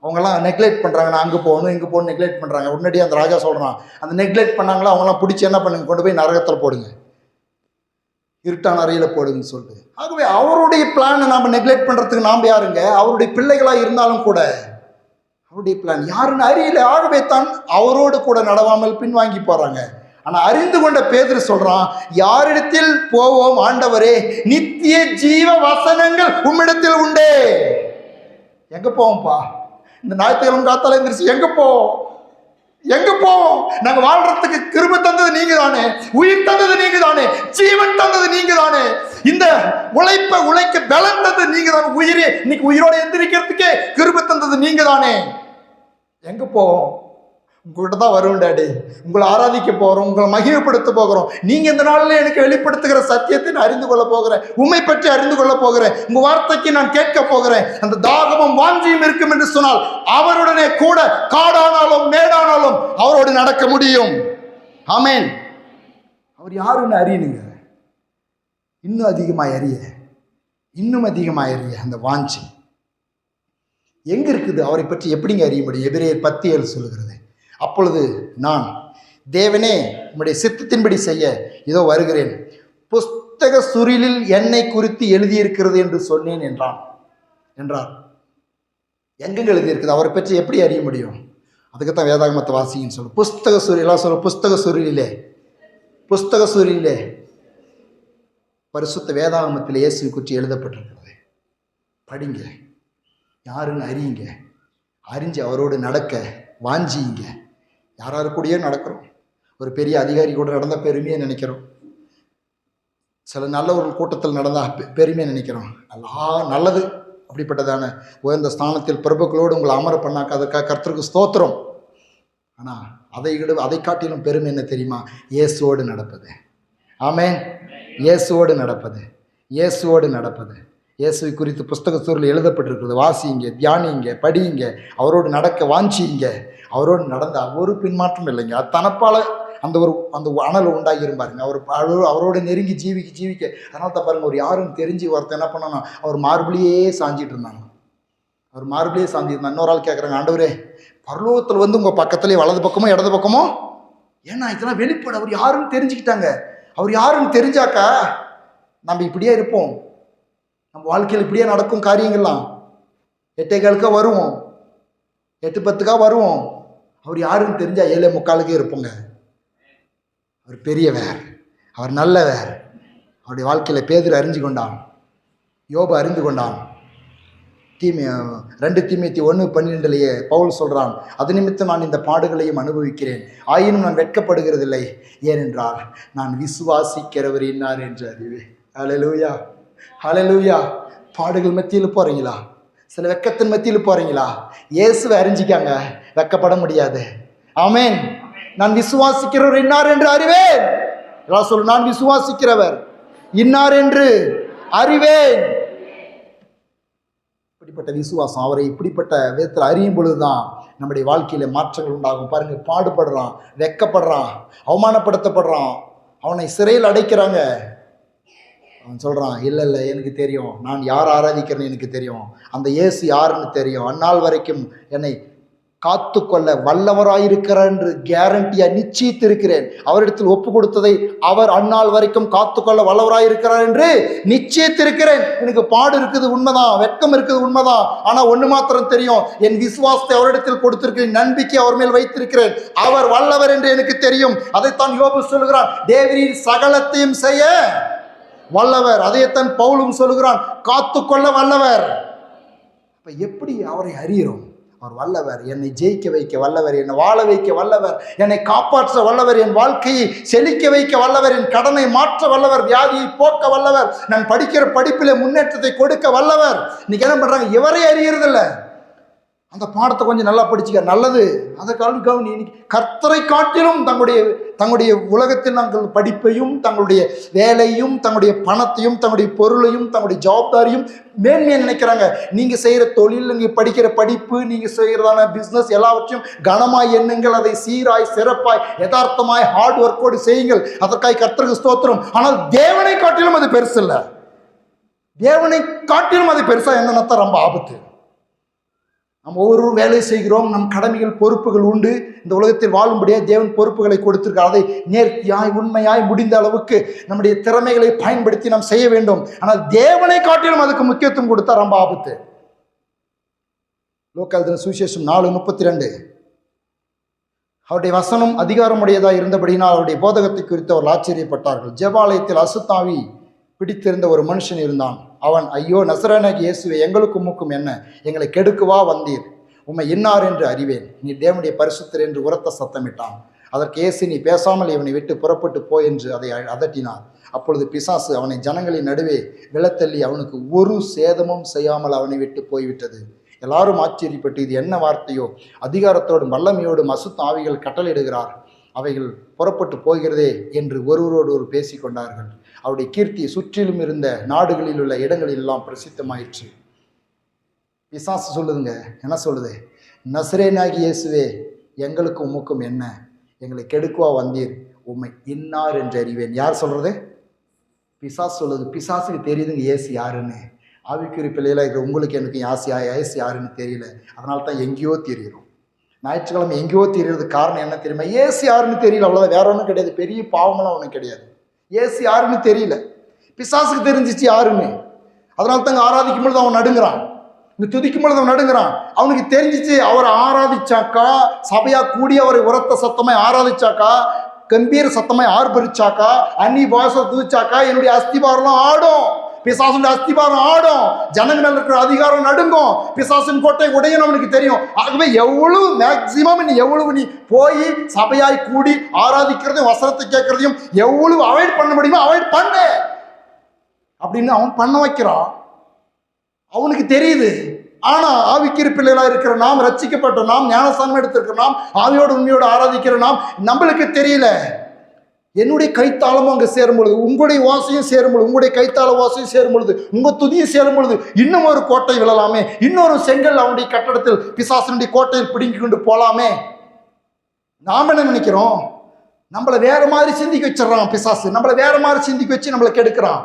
அவங்கெல்லாம் நெக்லெக்ட் பண்ணுறாங்க. நான் அங்கே போகணும் இங்கே போகணும் நெக்லெக்ட் பண்ணுறாங்க. உடனடி அந்த ராஜா சொல்கிறான், அந்த நெக்லெக்ட் பண்ணாங்களோ அவங்களாம் பிடிச்சி என்ன பண்ணுங்க, கொண்டு போய் நரகத்தில் போடுங்க, இருட்டான அறையில் போடுங்கன்னு சொல்லிட்டு. ஆகவே அவருடைய பிளானை நாம் நெக்லெக்ட் பண்ணுறதுக்கு நாம் யாருங்க? அவருடைய பிள்ளைகளாக இருந்தாலும் கூட அவருடைய பிளான் யாருன்னு அறியல. ஆகவே தான் அவரோடு கூட நடவாமல் பின்வாங்கி போகிறாங்க. ஆனால் அறிந்து கொண்ட பேதுரு சொல்கிறான், யாரிடத்தில் போவோம் ஆண்டவரே? நித்திய ஜீவ வசனங்கள் உம்மிடத்தில் உண்டே. எங்கே போவோம்ப்பா? இந்த ஞாயிற்றுக்கிழமை காத்தால எந்திரிச்சு எங்கே போவோம்? எங்கே போவோம்? நாங்கள் வாழ்றதுக்கு கிருபை தந்தது நீங்க தானே, உயிர் தந்தது நீங்க தானே, ஜீவன் தந்தது நீங்க தானே, இந்த உழைக்க பலன் தந்தது நீங்க தானே, உயிரே இன்னைக்கு உயிரோட எந்திரிக்கிறதுக்கே கிருபை தந்தது நீங்க தானே. எங்கே போவோம்? உங்கள்கிட்ட தான் வருவோம் டாடி, உங்களை ஆராதிக்க போகிறோம், உங்களை மகிமைப்படுத்த போகிறோம். நீங்கள் இந்த நாளில் எனக்கு வெளிப்படுத்துகிற சத்தியத்தை நான் அறிந்து கொள்ள போகிறேன், உண்மை பற்றி அறிந்து கொள்ள போகிறேன், உங்கள் வார்த்தைக்கு நான் கேட்க போகிறேன். அந்த தாகமும் வாஞ்சியும் இருக்கும் என்று சொன்னால் அவருடனே கூட காடானாலும் மேடானாலும் அவரோடு நடக்க முடியும். ஆமென். அவர் யாருன்னு அறியணுங்க. இன்னும் அதிகமாக அறிய, இன்னும் அதிகமாக அறிய அந்த வாஞ்சி எங்கே இருக்குது? அவரை பற்றி எப்படிங்க அறிய முடியும்? எபிரேயர் 10:7 சொல்லுகிறது, அப்பொழுது நான் தேவனே உம்முடைய சித்தத்தின்படி செய்ய இதோ வருகிறேன், புஸ்தக சுருளில் என்னை குறித்து எழுதியிருக்கிறது என்று சொன்னேன் என்றார். எங்கெங்க எழுதியிருக்குது? அவரை பற்றி எப்படி அறிய முடியும்? அதுக்குத்தான் வேதாகமத்தை வாசிங்கன்னு சொல்லு. புஸ்தக சுருளெல்லாம் சொல்ல, புஸ்தக சுருளிலே பரிசுத்த வேதாகமத்தில் இயேசுவை குறித்து எழுதப்பட்டிருக்கிறது. படிங்க, யாருன்னு அறியுங்க, அறிஞ்சு அவரோடு நடக்க வாஞ்சிங்க. யாராரு கூடயே நடக்கிறோம். ஒரு பெரிய அதிகாரி கூட நடந்தால் பெருமையை நினைக்கிறோம், சில நல்ல ஒரு கூட்டத்தில் நடந்தால் பெருமையை நினைக்கிறோம். நல்லது, அப்படிப்பட்டதான உயர்ந்த ஸ்தானத்தில் பிரபுக்களோடு உங்களை அமர பண்ணாக்க அதற்காக கர்த்தருக்கு ஸ்தோத்திரம். ஆனால் அதை காட்டிலும் பெருமை என்ன தெரியுமா? இயேசுவோடு நடப்பது. ஆமென். இயேசுவோடு நடப்பது. இயேசுவை குறித்து புஸ்தக சூழல் எழுதப்பட்டிருக்கிறது. வாசிங்க, தியானிங்க, படியுங்க, அவரோடு நடக்க வாஞ்சிங்க. அவரோடு நடந்த ஒரு பின்மாற்றம் இல்லைங்க. அது தனப்பால் அந்த அனல் உண்டாகிருப்பாருங்க. அவரோடு நெருங்கி ஜீவிக்க. அதனால தான் பாருங்க, ஒரு யாருன்னு தெரிஞ்சு ஒருத்தர் என்ன பண்ணனா, அவர் மார்பிளையே சாஞ்சிட்டு இருந்தாங்க. இன்னொரு ஆள் கேட்குறாங்க, ஆண்டவரே பரலோகத்தில் உங்கள் பக்கத்துலேயே வலது பக்கமோ இடது பக்கமோ, ஏன்னா இதெல்லாம் வெளிப்பாடு. அவர் யாருன்னு தெரிஞ்சுக்கிட்டாங்க. அவர் யாருன்னு தெரிஞ்சாக்கா நம்ம இப்படியே இருப்போம், நம்ம வாழ்க்கையில் இப்படியே நடக்கும் காரியங்கள்லாம். 8:15 வருவோம், 8:10 வருவோம். அவர் யாருன்னு தெரிஞ்சா 7:45 இருப்போங்க. அவர் பெரியவர், அவர் நல்லவர். அவருடைய வாழ்க்கையில் பேதுரு அறிஞ்சு கொண்டான், யோபு அறிந்து கொண்டான். 2 தீமோத்தேயு 1:12 பவுல் சொல்கிறான், அது நிமித்தம் நான் இந்த பாடுகளையும் அனுபவிக்கிறேன், ஆயினும் நான் வெட்கப்படுகிறதில்லை, ஏனென்றால் நான் விசுவாசிக்கிறவர் இன்னார் என்று அறிவேன். ஹல்லேலூயா, ஹல்லேலூயா. பாடுகள் மத்தியில் போகிறீங்களா? சில வெட்கத்தின் மத்தியில் போகிறீங்களா? இயேசுவை அறிஞ்சிக்காங்க, வெட்கப்பட முடியாது. ஆமென். நான் விசுவாசிக்கிறவர் இன்னார் என்று அறிவேன். எல்லாம் சொல்லு, நான் விசுவாசிக்கிறவர் இன்னார் என்று அறிவேன். இப்படிப்பட்ட விசுவாசம், அவரை இப்படிப்பட்ட விதத்தில் அறியும் பொழுதுதான் நம்முடைய வாழ்க்கையில மாற்றங்கள் உண்டாகும். பாருங்க, பாடுபடுறான், வெட்கப்படுறான், அவமானப்படுத்தப்படுறான், அவனை சிறையில் அடைக்கிறாங்க. அவன் சொல்கிறான், இல்லை எனக்கு தெரியும், நான் யார் ஆராதிக்கிறேன்னு எனக்கு தெரியும், அந்த இயேசு யாருன்னு தெரியும், அந்நாள் வரைக்கும் என்னை காத்து கொள்ள வல்லவராயிருக்கிறார் என்று கேரண்டியாக நிச்சயித்திருக்கிறேன். அவரிடத்தில் ஒப்பு கொடுத்ததை அவர் அந்நாள் வரைக்கும் காத்து கொள்ள வல்லவராயிருக்கிறார் என்று நிச்சயித்திருக்கிறேன். எனக்கு பாடு இருக்குது உண்மைதான், வெட்கம் இருக்குது உண்மைதான். ஆனால் ஒன்று மாத்திரம் தெரியும், என் விசுவாசத்தை அவரிடத்தில் கொடுத்திருக்கிறேன், நம்பிக்கை அவர் மேல் வைத்திருக்கிறேன், அவர் வல்லவர் என்று எனக்கு தெரியும். அதைத்தான் யோபு சொல்லுகிறான், தேவரீர் சகலத்தையும் செய்ய வல்லவர். அதைத்தான் பவுலும் சொல்லுகிறான், காத்து கொள்ள வல்லவர். இப்ப எப்படி அவரை அறிகிறோம்? அவர் வல்லவர், என்னை ஜெயிக்க வைக்க வல்லவர், என்னை வாழ வைக்க வல்லவர், என்னை காப்பாற்ற வல்லவர், என் வாழ்க்கையை செழிக்க வைக்க வல்லவர், என் கடனை மாற்ற வல்லவர், வியாதியை போக்க வல்லவர், நான் படிக்கிற படிப்பில் முன்னேற்றத்தை கொடுக்க வல்லவர். இன்னைக்கு என்ன பண்றாங்க? இவரை அறிகிறது இல்லை. அந்த பாடத்தை கொஞ்சம் நல்லா படிச்சுக்க, நல்லது. அதை கவனி. இன்னைக்கு கர்த்தரை காட்டிலும் தங்களுடைய தங்களுடைய உலகத்தில் நாங்கள் படிப்பையும் தங்களுடைய வேலையும் தங்களுடைய பணத்தையும் தங்களுடைய பொருளையும் தங்களுடைய ஜவாப்தாரியும் மேன்மையை நினைக்கிறாங்க. நீங்கள் செய்கிற தொழில், நீங்கள் படிக்கிற படிப்பு, நீங்கள் செய்கிறதான பிஸ்னஸ் எல்லாவற்றையும் கனமாய் எண்ணுங்கள். அதை சீராய் சிறப்பாய் யதார்த்தமாய் ஹார்ட் ஒர்க்கோடு செய்யுங்கள். அதற்காக கர்த்தருக்கு ஸ்தோத்திரம். ஆனால் தேவனை காட்டிலும் அது பெருசு இல்லை. தேவனை காட்டிலும் அது பெருசா என்னன்னா ரொம்ப ஆபத்து. நம்ம ஒவ்வொருவரும் வேலை செய்கிறோம், நம் கடமைகள் பொறுப்புகள் உண்டு. இந்த உலகத்தில் வாழும்படியாக தேவன் பொறுப்புகளை கொடுத்திருக்கார். அதை நேர்த்தியாய் உண்மையாய் முடிந்த அளவுக்கு நம்முடைய திறமைகளை பயன்படுத்தி நாம் செய்ய வேண்டும். ஆனால் தேவனை காட்டிலும் அதுக்கு முக்கியத்துவம் கொடுத்தா ரொம்ப ஆபத்து. லோக்கால் சுவிசேஷம் 4:32. அவருடைய வசனம் அதிகாரமுடையதாக இருந்தபடினால் அவருடைய போதகத்தை குறித்து அவர்கள் ஆச்சரியப்பட்டார்கள். ஜெபாலயத்தில் அசுத்தாவி பிடித்திருந்த ஒரு மனுஷன் இருந்தான். அவன், ஐயோ நசரேயனாகிய இயேசுவே, எங்களுக்கும் உமக்கும் என்ன? எங்களை கெடுக்கவா வந்தீர்? உம்மை இன்னார் என்று அறிவேன், நீ தேவனுடைய பரிசுத்தர் என்று உரத்த சத்தமிட்டான். அதற்கு இயேசு, நீ பேசாமல் இவனை விட்டு புறப்பட்டு போ என்று அதை அதட்டினார். அப்பொழுது பிசாசு அவனை ஜனங்களின் நடுவே விழத்தள்ளி அவனுக்கு ஒரு சேதமும் செய்யாமல் அவனை விட்டு போய்விட்டது. எல்லாரும் ஆச்சரியப்பட்டு, இது என்ன வார்த்தையோ, அதிகாரத்தோடும் வல்லமையோடும் அசுத்த ஆவிகள் கட்டளையிடுகிறார், அவைகள் புறப்பட்டு போகிறதே என்று ஒருவரோடு ஒரு பேசி கொண்டார்கள். அவருடைய கீர்த்தி சுற்றிலும் இருந்த நாடுகளில் உள்ள இடங்களில் எல்லாம் பிரசித்தமாயிற்று. பிசாசு சொல்லுதுங்க, என்ன சொல்லுது? நசரேயனாகிய இயேசுவே, எங்களுக்கு உமக்கும் என்ன? எங்களை கெடுக்குவா வந்தீர்? உம்மை இன்னார் என்று அறிவேன். யார் சொல்றது? பிசாசு சொல்லுது. பிசாசுக்கு தெரியுதுங்க இயேசு யாருன்னு. ஆவிக்குரிய பிள்ளையில இருக்கிற உங்களுக்கு எனக்கு இயேசு யாருன்னு தெரியல. அதனால தான் எங்கேயோ தெரியும். ஞாயிற்றுக்கிழமை எங்கேயோ தெரியறது காரணம் என்ன தெரியுமா? இயேசு யாருன்னு தெரியல, அவ்வளோதான். வேற ஒன்றும் கிடையாது. பெரிய பாவமெல்லாம் ஒன்றும் கிடையாது. இயேசு யாருன்னு தெரியல. பிசாசுக்கு தெரிஞ்சிச்சு யாருன்னு. அதனால தாங்க ஆராதிக்கும் பொழுது அவன் நடுங்கிறான், இங்க துதிக்கும் பொழுது அவன் நடுங்கிறான். அவனுக்கு தெரிஞ்சிச்சு, அவரை ஆராதிச்சாக்கா, சபையா கூடி அவரை உரத்த சத்தமாய் ஆராதிச்சாக்கா, கம்பீர சத்தமாய் ஆர்ப்பரிச்சாக்கா, அன்னி பாஷை துதிச்சாக்கா, என்னுடைய அஸ்திபாரெல்லாம் ஆடும், பிசாசுடைய அஸ்திபாரம் ஆடும், ஜனங்கள் மேல இருக்கிற அதிகாரம் நடுங்கும், பிசாசின் கோட்டை உடையும் அவனுக்கு தெரியும். ஆகவே எவ்வளவு மேக்சிமம் நீ எவ்வளவு நீ போய் சபையாய் கூடி ஆராதிக்கிறதையும் வசனத்தை கேட்கறதையும் எவ்வளவு அவாய்ட் பண்ண முடியுமோ அவாய்ட் பண்ணு அப்படின்னு அவன் பண்ண வைக்கிறான். அவனுக்கு தெரியுது. ஆனா ஆவிக்கிற பிள்ளைகளா இருக்கிற நாம், ரட்சிக்கப்பட்ட நாம், ஞானஸ்தானம் எடுத்திருக்கிற நாம், ஆவியோடு உண்மையோடு ஆராதிக்கிற நாம், நம்மளுக்கு தெரியல. என்னுடைய கைத்தாளமும் அங்கே சேரும் பொழுது, உங்களுடைய வாசையும் சேரும் பொழுது, உங்களுடைய கைத்தாள வாசையும் சேரும் பொழுது, உங்க துதியும் சேரும் பொழுது, இன்னும் ஒரு கோட்டை விழலாமே, இன்னொரு செங்கல் அவனுடைய கட்டடத்தில் பிசாசனுடைய கோட்டையில் பிடுங்கி கொண்டு போலாமே. நாம் என்ன நினைக்கிறோம்? நம்மளை வேற மாதிரி சிந்திக்க வச்சிடறான் பிசாசு. நம்மளை வேற மாதிரி சிந்திக்க வச்சு நம்மளை கெடுக்கிறான்.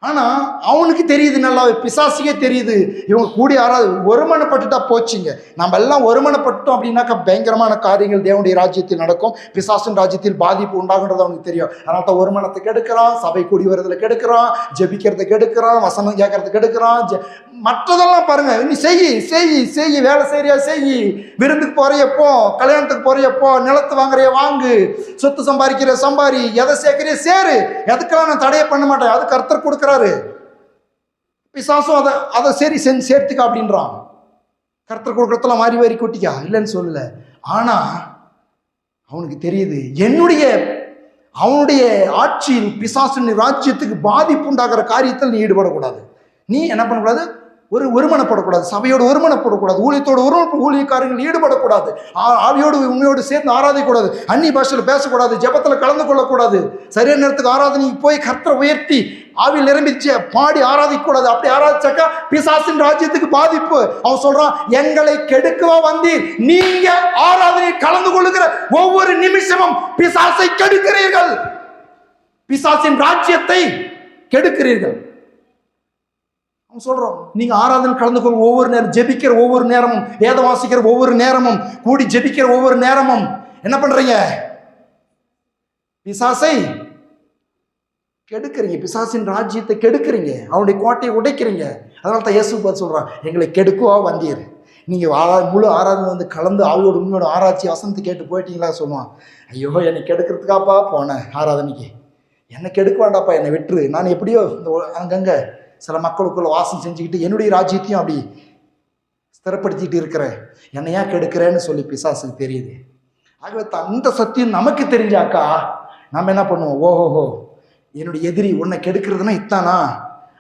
ஆனா அவனுக்கு தெரியுது, நல்லா பிசாசுக்கே தெரியுது, இவங்க கூடி யாராவது ஒருமனப்பட்டுட்டா போச்சுங்க. நம்ம எல்லாம் ஒருமனப்பட்டோம் அப்படின்னாக்கா பயங்கரமான காரியங்கள் தேவனுடைய ராஜ்யத்தில் நடக்கும், பிசாசின் ராஜ்யத்தில் பாதிப்பு உண்டாகுன்றது அவனுக்கு தெரியும். அதனால தான் ஒருமனத்தை கெடுக்கிறான், சபை கூடி வரதுல கெடுக்கிறான், ஜெபிக்கிறத கெடுக்கிறான், வசனம் கேட்கறத கெடுக்கிறான். மற்றதெல்லாம் பாருங்க, நீ செய் வேலை செய்யறியா செய், விருந்துக்கு போறியப்போ, கல்யாணத்துக்கு போறியப்போ, நிலத்து வாங்குறிய வாங்கு, சொத்து சம்பாதிக்கிற சம்பாரி, எதை சேர்க்கிறிய சேரு, எதுக்கெல்லாம் நான் தடையை பண்ண மாட்டேன், அது கர்த்தர் கொடுக்கிறாரு. பிசாசும் அதை சரி செஞ்சு சேர்த்துக்கா அப்படின்றான். கர்த்தர் கொடுக்கறதெல்லாம் வாரி வாரி கொட்டிக்கா இல்லைன்னு சொல்லல. ஆனா அவனுக்கு தெரியுது, அவனுடைய ஆட்சியில் பிசாசின் ராஜ்யத்துக்கு பாதிப்பு உண்டாகிற காரியத்தில் நீ ஈடுபடக்கூடாது. நீ என்ன பண்ணக்கூடாது? ஒருமனப்படக்கூடாது, சபையோடு ஒருமனப்படக்கூடாது, ஊழியத்தோடு ஊழியக்காரங்கள் ஈடுபடக்கூடாது, ஆவியோடு உண்மையோடு சேர்ந்து ஆராதிக்கூடாது, அந்நிய பாஷையில் பேசக்கூடாது, ஜெபத்தில் கலந்து கொள்ளக்கூடாது, சரியான நேரத்துக்கு ஆராதனைக்கு போய் கர்த்தரை உயர்த்தி ஆவியில் நிரம்பிச்சு பாடி ஆராதிக்கூடாது. அப்படி ஆராதிச்சாக்கா பிசாசின் ராஜ்யத்துக்கு பாதிப்பு. அவன் சொல்றான், எங்களை கெடுக்கவா வந்தீர்? நீங்க ஆராதனை கலந்து கொள்ளுகிற ஒவ்வொரு நிமிஷமும் பிசாசை கெடுக்கிறீர்கள், பிசாசின் ராஜ்யத்தை கெடுக்கிறீர்கள். சொல்றோம், நீங்க ஆராதனை கலந்து கொள்ள ஒவ்வொரு நேரம், ஜெபிக்கிற ஒவ்வொரு நேரமும், வேதம் வாசிக்கிற ஒவ்வொரு நேரமும், கூடி ஜெபிக்கிற ஒவ்வொரு நேரமும் என்ன பண்றீங்க? பிசாசை கெடுக்கிறீங்க, பிசாசின் ராஜ்யத்தை கெடுக்கிறீங்க, அவனுடைய கோட்டையை உடைக்கிறீங்க. அதனால தான் இயேசு பார்த்து சொல்றான், எங்களை கெடுக்குவா வந்தீர். நீங்க முழு ஆராதனை வந்து கலந்து ஆவியோடு உண்மையோட ஆராய்ச்சி வசனத்தை கேட்டு போயிட்டீங்களா? சொல்லுவான், ஐயோ என்னை கெடுக்கிறதுக்காப்பா போனேன் ஆராதனைக்கு, என்னை கெடுக்க வேண்டாப்பா, என்னை விட்டுரு, நான் எப்படியோ அங்கங்க சில மக்களுக்குள்ள வாசம் செஞ்சுக்கிட்டு என்னுடைய ராஜ்யத்தையும் அப்படி ஸ்திரப்படுத்திட்டு இருக்கிறேன், என்னையா கெடுக்கிறேன்னு சொல்லி பிசாசுக்கு தெரியுது. ஆகவே அந்த சத்தியம் நமக்கு தெரிஞ்சாக்கா நம்ம என்ன பண்ணுவோம்? ஓஹோஹோ, என்னுடைய எதிரி உன்னை கெடுக்கிறதுனா இத்தானா,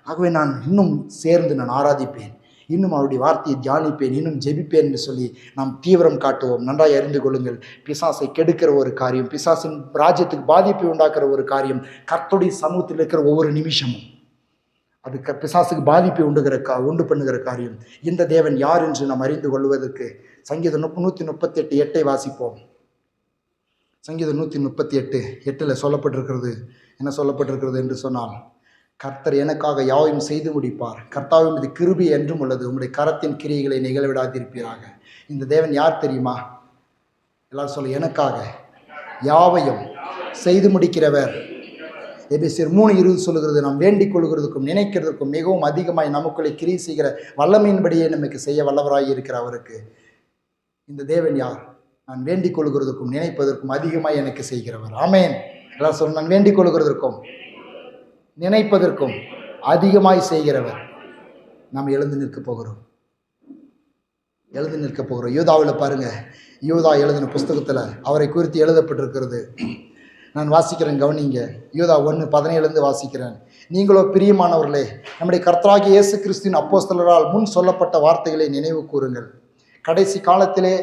ஆகவே நான் இன்னும் சேர்ந்து நான் ஆராதிப்பேன், இன்னும் அவருடைய வார்த்தையை தியானிப்பேன், இன்னும் ஜெபிப்பேன் என்று சொல்லி நாம் தீவிரம் காட்டுவோம். நன்றாய் அறிந்து கொள்ளுங்கள், பிசாசை கெடுக்கிற ஒரு காரியம், பிசாசின் ராஜ்யத்துக்கு பாதிப்பை உண்டாக்குற ஒரு காரியம் கர்த்தருடைய சமூகத்தில் இருக்கிற ஒவ்வொரு நிமிஷமும் அது பிசாசுக்கு பாதிப்பை உண்டு பண்ணுகிற காரியம். இந்த தேவன் யார் என்று நாம் அறிந்து கொள்வதற்கு சங்கீதம் 138:8 வாசிப்போம். சங்கீதம் 138:8 சொல்லப்பட்டிருக்கிறது. என்ன சொல்லப்பட்டிருக்கிறது என்று சொன்னால், கர்த்தர் எனக்காக யாவையும் செய்து முடிப்பார், கர்த்தாவின் இது கிருபை என்றும் உள்ளது, உங்களுடைய கரத்தின் கிரியைகளை நிகழ்விடாதிருப்பீராக. இந்த தேவன் யார் தெரியுமா? எல்லாரும் சொல்ல, எனக்காக யாவையும் செய்து முடிக்கிறவர். எபேசியர் 3:20 சொல்லுகிறது, நாம் வேண்டிக் கொள்கிறதுக்கும் நினைக்கிறதுக்கும் மிகவும் அதிகமாய் நமக்குள்ளே கிரியை செய்கிற வல்லமையின்படியே நமக்கு செய்ய வல்லவராய் இருக்கிற அவருக்கு இந்த தேவன் யார்? நான் வேண்டிக் கொள்கிறதுக்கும் நினைப்பதற்கும் அதிகமாய் எனக்கு செய்கிறவர். ஆமேன். எல்லாம் சொல்ல, நான் வேண்டிக் கொள்கிறதற்கும் நினைப்பதற்கும் அதிகமாய் செய்கிறவர். நாம் எழுந்து நிற்க போகிறோம். யூதாவில் பாருங்க, யூதா எழுதின புஸ்தகத்தில் அவரை குறித்து எழுதப்பட்டிருக்கிறது. நான் வாசிக்கிறேன், கவனிங்க. யூதா 1:17 வாசிக்கிறேன். நீங்களோ பிரியமானவர்களே, நம்முடைய கர்த்தராகிய இயேசு கிறிஸ்துவின் அப்போஸ்தலரால் முன் சொல்லப்பட்ட வார்த்தைகளை நினைவு கூறுங்கள். கடைசி காலத்திலே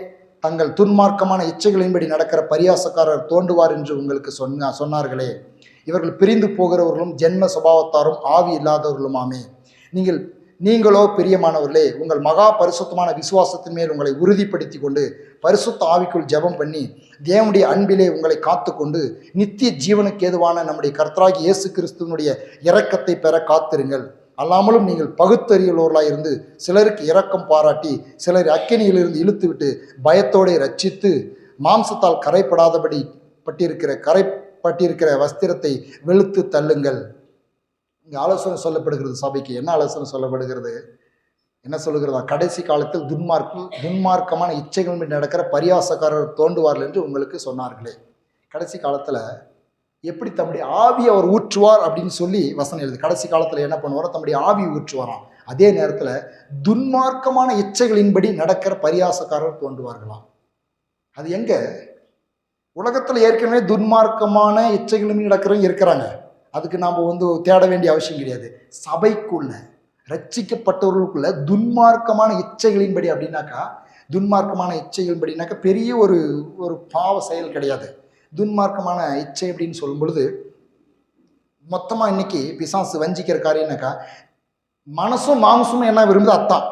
தங்கள் துன்மார்க்கமான இச்சைகளின்படி நடக்கிற பரியாசக்காரர் தோன்றுவார் என்று உங்களுக்கு சொன்னார்களே. இவர்கள் பிரிந்து போகிறவர்களும் ஜென்ம சுபாவத்தாரும் ஆவி இல்லாதவர்களுமாமே. நீங்களோ பிரியமானவர்களே, உங்கள் மகா பரிசுத்தமான விசுவாசத்தின் மேல் உங்களை உறுதிப்படுத்தி கொண்டு பரிசுத்த ஆவிக்குள் ஜெபம் பண்ணி தேவனுடைய அன்பிலே உங்களை காத்து கொண்டு நித்திய ஜீவனுக்கு ஏதுவான நம்முடைய கர்த்தராகிய இயேசு கிறிஸ்துவனுடைய இரக்கத்தை பெற காத்திருங்கள். அல்லாமலும் நீங்கள் பகுத்தறிவுள்ளவர்களாக இருந்து சிலருக்கு இரக்கம் பாராட்டி சிலர் அக்கினியிலிருந்து இழுத்துவிட்டு பயத்தோடு ரட்சித்து மாம்சத்தால் கரைப்பட்டிருக்கிற வஸ்திரத்தை வெளுத்து தள்ளுங்கள். இங்கே ஆலோசனை சொல்லப்படுகிறது. சபைக்கு என்ன ஆலோசனை சொல்லப்படுகிறது? என்ன சொல்லுகிறதா? கடைசி காலத்தில் துன்மார்க்கமான இச்சைகள் மீது நடக்கிற பரியாசக்காரர் தோன்றுவார்கள் என்று உங்களுக்கு சொன்னார்களே. கடைசி காலத்தில் எப்படி தம்முடைய ஆவி அவர் ஊற்றுவார் அப்படின்னு சொல்லி வசனம் எழுது. கடைசி காலத்தில் என்ன பண்ணுவாரோ, தம்முடைய ஆவி ஊற்றுவாராம். அதே நேரத்தில் துன்மார்க்கமான இச்சைகளின்படி நடக்கிற பரியாசக்காரர் தோன்றுவார்களாம். அது எங்க? உலகத்தில் ஏற்கனவே துன்மார்க்கமான இச்சைகளின் நடக்கிறவங்க இருக்கிறாங்க. அதுக்கு நாம் தேட வேண்டிய அவசியம் கிடையாது. சபைக்குள்ள ரட்சிக்கப்பட்டவர்களுக்குள்ள துன்மார்க்கமான இச்சைகளின்படி அப்படின்னாக்கா, துன்மார்க்கமான இச்சைகளின்படினாக்கா பெரிய ஒரு பாவ செயல் கிடையாது. துன்மார்க்கமான இச்சை அப்படின்னு சொல்லும் பொழுது மொத்தமாக இன்னைக்கு பிசாசு வஞ்சிக்கிற காரியம்னாக்கா, மனசும் மாம்சமும் என்ன விரும்புது அத்தான்.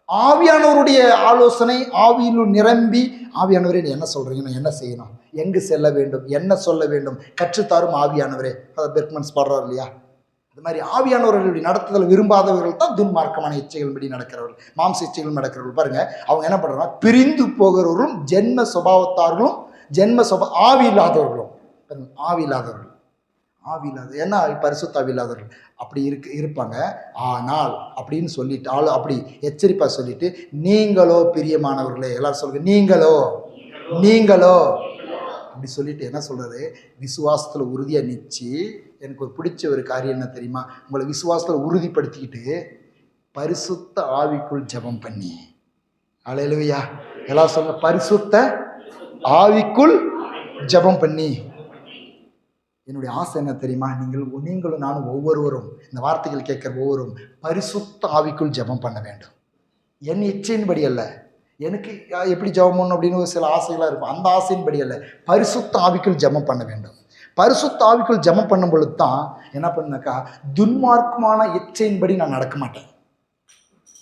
ஆவியானவருடைய ஆலோசனை ஆவியில் நிரம்பி, ஆவியானவரே நீ என்ன சொல்றீங்க, நான் என்ன செய்யணும், எங்கு செல்ல வேண்டும், என்ன சொல்ல வேண்டும், கற்றுத்தாரும் ஆவியானவரே. அதை பெர்க்மன்ஸ் பாடுறார் இல்லையா? அது மாதிரி ஆவியானவர்களுடைய நடத்துதல் விரும்பாதவர்கள் தான் துன்மார்க்கமான இச்சைகளின்படி நடக்கிறவர்கள், மாம்ச இச்சைகள் நடக்கிறவர்கள். பாருங்க, அவங்க என்ன பண்றாங்க? பிரிந்து போகிறவர்களும் ஜென்ம சுபாவத்தார்களும் ஆவி இல்லாதவர்களும். ஆவி இல்லாத ஏன்னா பரிசுத்த ஆவி இல்லாதவர்கள் அப்படி இருப்பாங்க. ஆனால் அப்படின்னு சொல்லிட்டு அப்படி எச்சரிப்பா சொல்லிட்டு, நீங்களோ பிரியமானவர்களே, எல்லாரும் சொல்லுங்க, நீங்களோ அப்படி சொல்லிட்டு என்ன சொல்றாரு? விசுவாசத்துல உறுதியா நிச்சு. எனக்கு ஒரு பிடிச்ச ஒரு காரியம் என்ன தெரியுமா? உங்களை விசுவாசத்துல உறுதிப்படுத்திக்கிட்டு பரிசுத்த ஆவிக்குள் ஜெபம் பண்ணி. அல்லேலூயா. எல்லாரும் சொல்லுங்க, பரிசுத்த ஆவிக்குள் ஜெபம் பண்ணி. என்னுடைய ஆசை என்ன தெரியுமா? நீங்களும் நானும் ஒவ்வொருவரும், இந்த வார்த்தைகள் கேட்கிற ஒவ்வொருவரும் பரிசுத்த ஆவிக்குள் ஜெபம் பண்ண வேண்டும். என் இச்சையின்படி அல்ல, எனக்கு எப்படி ஜெபம் பண்ணணும் அப்படின்னு ஒரு சில ஆசைகளாக இருக்கும், அந்த ஆசையின்படி அல்ல, பரிசுத்த ஆவிக்குள் ஜெபம் பண்ண வேண்டும். பரிசுத்த ஆவிக்குள் ஜெபம் பண்ணும் பொழுது தான் என்ன பண்ணுனாக்கா, துன்மார்க்கமான இச்சையின்படி நான் நடக்க மாட்டேன்,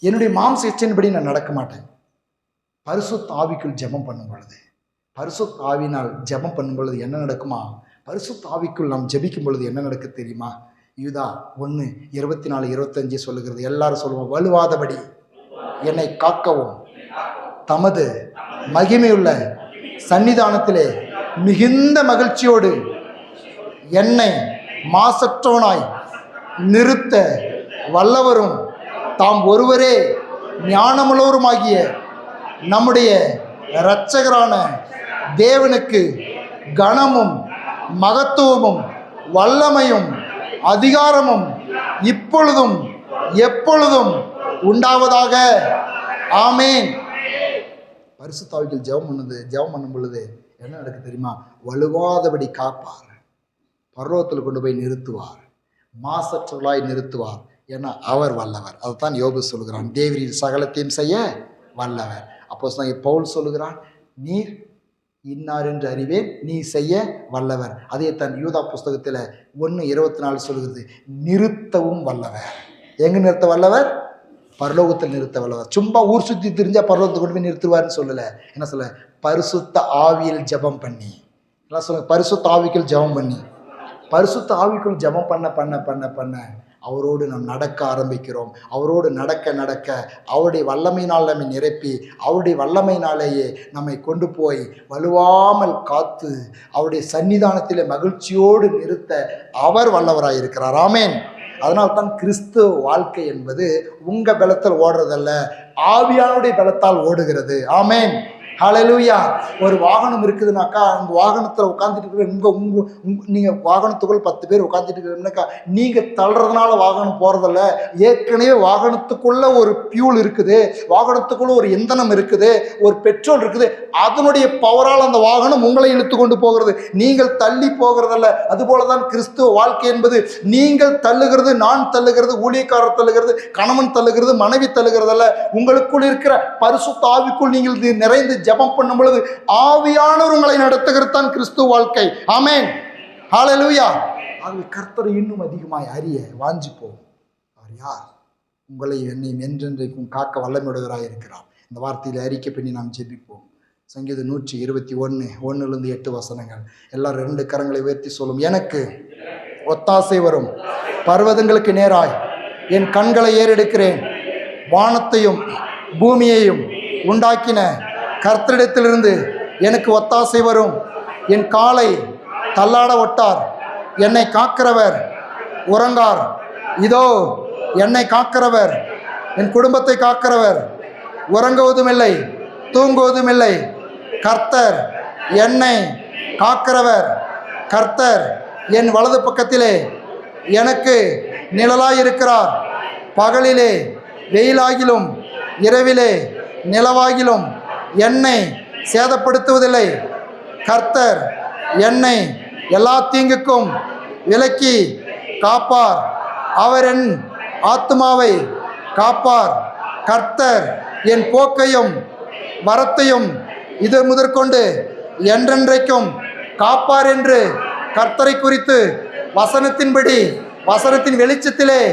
என்னுடைய மாம்ச இச்சையின்படி நான் நடக்க மாட்டேன். பரிசுத்த ஆவிக்குள் ஜெபம் பண்ணும் பொழுது, பரிசுத்த ஆவினால் ஜெபம் பண்ணும் பொழுது என்ன நடக்குமா? பரிசுத்த ஆவிக்குள் நாம் ஜெபிக்கும் பொழுது என்ன நடக்க தெரியுமா? யூதா 1:24-25 சொல்லுகிறது. எல்லாரும் சொல்லுவோம், வலுவாதபடி என்னை காக்கவும் தமது மகிமையுள்ள சன்னிதானத்திலே மிகுந்த மகிழ்ச்சியோடு என்னை மாசற்றவனாய் நிறுத்த வல்லவரும் தாம் ஒருவரே ஞானமுள்ளவருமாகிய நம்முடைய இரட்சகரான தேவனுக்கு கனமும் மகத்துவமும் வல்லமையும் அதிகாரமும் இப்பொழுதும் எப்பொழுதும் உண்டாவதாக. ஆமேன். பரிசுத்த ஆவியில் ஜெபம் பண்ணும் பொழுது என்ன நடக்கு தெரியுமா? வலுவாதபடி காப்பார், பர்வத்தில் கொண்டு போய் நிறுத்துவார், மாசற்றவர்களாய் நிறுத்துவார். ஏன்னா அவர் வல்லவர். அதைத்தான் யோபு சொல்கிறான், தேவரீர் சகலத்தையும் செய்ய வல்லவர். அப்போஸ்தலனாகிய பவுல் சொல்லுகிறான், நீர் இன்னார் என்று அறிவேன், நீ செய்ய வல்லவர். அதே தான் யூதா புஸ்தகத்தில் 1:24 சொல்கிறது, நிறுத்தவும் வல்லவர். எங்க நிறுத்த வல்லவர்? பரலோகத்தில் நிறுத்த வல்லவர். சும்மா ஊர் சுற்றி திரிஞ்சா பரலோகத்தை கொண்டு போய் நிறுத்துவார்னு சொல்லலை. என்ன சொல்ல? பரிசுத்த ஆவியில் ஜெபம் பண்ணி. எல்லாம் சொல்லுங்க, பரிசுத்த ஆவிக்குள் ஜெபம் பண்ணி. பரிசுத்த ஆவிக்குள் ஜெபம் பண்ண பண்ண பண்ண பண்ண அவரோடு நாம் நடக்க ஆரம்பிக்கிறோம். அவரோடு நடக்க நடக்க அவருடைய வல்லமையினால் நம்மை நிரப்பி, அவருடைய வல்லமையினாலேயே நம்மை கொண்டு போய் வலுவாமல் காத்து அவருடைய சன்னிதானத்தில் மகிழ்ச்சியோடு நிறுத்த அவர் வல்லவராக இருக்கிறார். ஆமேன். அதனால்தான் கிறிஸ்துவ வாழ்க்கை என்பது உங்கள் பலத்தில் ஓடுறதல்ல, ஆவியானுடைய பலத்தால் ஓடுகிறது. ஆமேன். ஹல்லேலூயா. ஒரு வாகனம் இருக்குதுனாக்கா, அந்த வாகனத்தில் உட்காந்துட்டு இருக்கிற நீங்கள் வாகனத்துக்குள் 10 பேர் உட்காந்துட்டு இருக்கிறீங்கன்னாக்கா, நீங்கள் தள்ளுறதுனால வாகனம் போகிறதில்ல. ஏற்கனவே வாகனத்துக்குள்ள ஒரு பியூல் இருக்குது, வாகனத்துக்குள்ள ஒரு இந்தனம் இருக்குது, ஒரு பெட்ரோல் இருக்குது. அதனுடைய பவரால் அந்த வாகனம் உங்களை இழுத்து கொண்டு போகிறது, நீங்கள் தள்ளி போகிறதில்ல. அதுபோல தான் கிறிஸ்துவ வாழ்க்கை என்பது. நீங்கள் தள்ளுகிறது, நான் தள்ளுகிறது, ஊழியக்காரர் தள்ளுகிறது, கணவன் தள்ளுகிறது, மனைவி தள்ளுகிறதல்ல. உங்களுக்குள் இருக்கிற பரிசுத்த ஆவிக்குள் நீங்கள் நிறைந்து ஜெபம் பண்ணும் பொழுது ஆவியானவர் உங்களை நடத்துகிறது தான் கிறிஸ்துவ வாழ்க்கை. ஆமென். ஹல்லேலூயா. ஆகவே கர்த்தரை இன்னும் அதிகமாய் அறிய வாஞ்சிப்போம். அவர் யார்? உங்களை என்னையும் என்றென்றைக்கும் காக்க வல்லமையுடையவராக இருக்கிறார். இந்த வார்த்தையில் அறிக்கை பண்ணி நாம் ஜெபிப்போம். சங்கீதம் 121 1-8 வசனங்கள். எல்லாரும் 2 கரங்களை உயர்த்தி சொல்லும், எனக்கு ஒத்தாசை வரும் பர்வதங்களுக்கு நேராய் என் கண்களை ஏறெடுக்கிறேன். வானத்தையும் பூமியையும் உண்டாக்கின கர்த்தரிடத்திலிருந்து எனக்கு ஒத்தாசை வரும். என் காலை தள்ளாட ஒட்டார். என்னை காக்கிறவர் உறங்கார். இதோ என்னை காக்கிறவர், என் குடும்பத்தை காக்கிறவர் உறங்குவதும் இல்லை, தூங்குவதும் இல்லை. கர்த்தர் என்னை காக்கிறவர். கர்த்தர் என் வலது பக்கத்திலே எனக்கு நிழலாயிருக்கிறார். பகலிலே வெயிலாகிலும் இரவிலே நிலவாகிலும் என்னை சேதப்படுத்துவதில்லை. கர்த்தர் என்னை எல்லா தீங்குக்கும் விலக்கி காப்பார். அவர் என் ஆத்துமாவை காப்பார். கர்த்தர் என் போக்கையும் வரத்தையும் இது முதற்கொண்டு என்றென்றைக்கும் காப்பார் என்று கர்த்தரை குறித்து வசனத்தின்படி, வசனத்தின் வெளிச்சத்திலே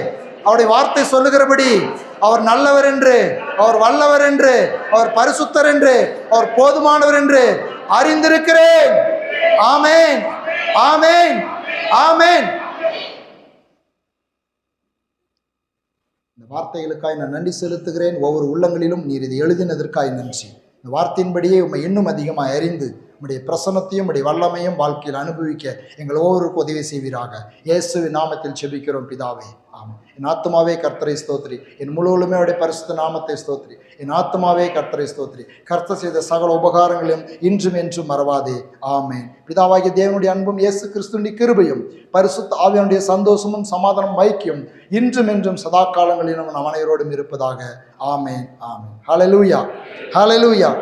அவருடைய வார்த்தை சொல்லுகிறபடி அவர் நல்லவர் என்று, அவர் வல்லவர் என்று, அவர் பரிசுத்தர் என்று, அவர் போதுமானவர் என்று அறிந்திருக்கிறேன். ஆமென், ஆமென், ஆமென். இந்த வார்த்தைகளுக்காய் நான் நன்றி செலுத்துகிறேன். ஒவ்வொரு உள்ளங்களிலும் நீர் இதை எழுதினதற்காய் நன்றி. இந்த வார்த்தையின்படியே உம்மை இன்னும் அதிகமாக அறிந்து உம்முடைய பிரசன்னத்தையும் உம்முடைய வல்லமையும் வாழ்க்கையில் அனுபவிக்க எங்கள் ஒவ்வொருவருக்கும் உதவி செய்வீராக. இயேசுவின் நாமத்தில் ஜெபிக்கிறோம் பிதாவே, ஆமென். என் ஆத்துமாவே கர்த்தரை ஸ்தோத்திரி, என் முழுவதுமே அவருடைய பரிசுத்த நாமத்தை ஸ்தோத்திரி. என் ஆத்துமாவே கர்த்தரை ஸ்தோத்திரி. கர்த்தர் செய்த சகல உபகாரங்களையும் இன்றும் என்றும் மறவாதே. ஆமென். பிதாவாகிய தேவனுடைய அன்பும் இயேசு கிறிஸ்துவின் கிருபையும் பரிசுத்த ஆவியானுடைய சந்தோஷமும் சமாதானம் வைக்கும் இன்றும் என்றும் சதா காலங்களிலும் நம் அனைவரோடும் இருப்பதாக. ஆமென், ஆமென். ஹல்லேலூயா, ஹல்லேலூயா.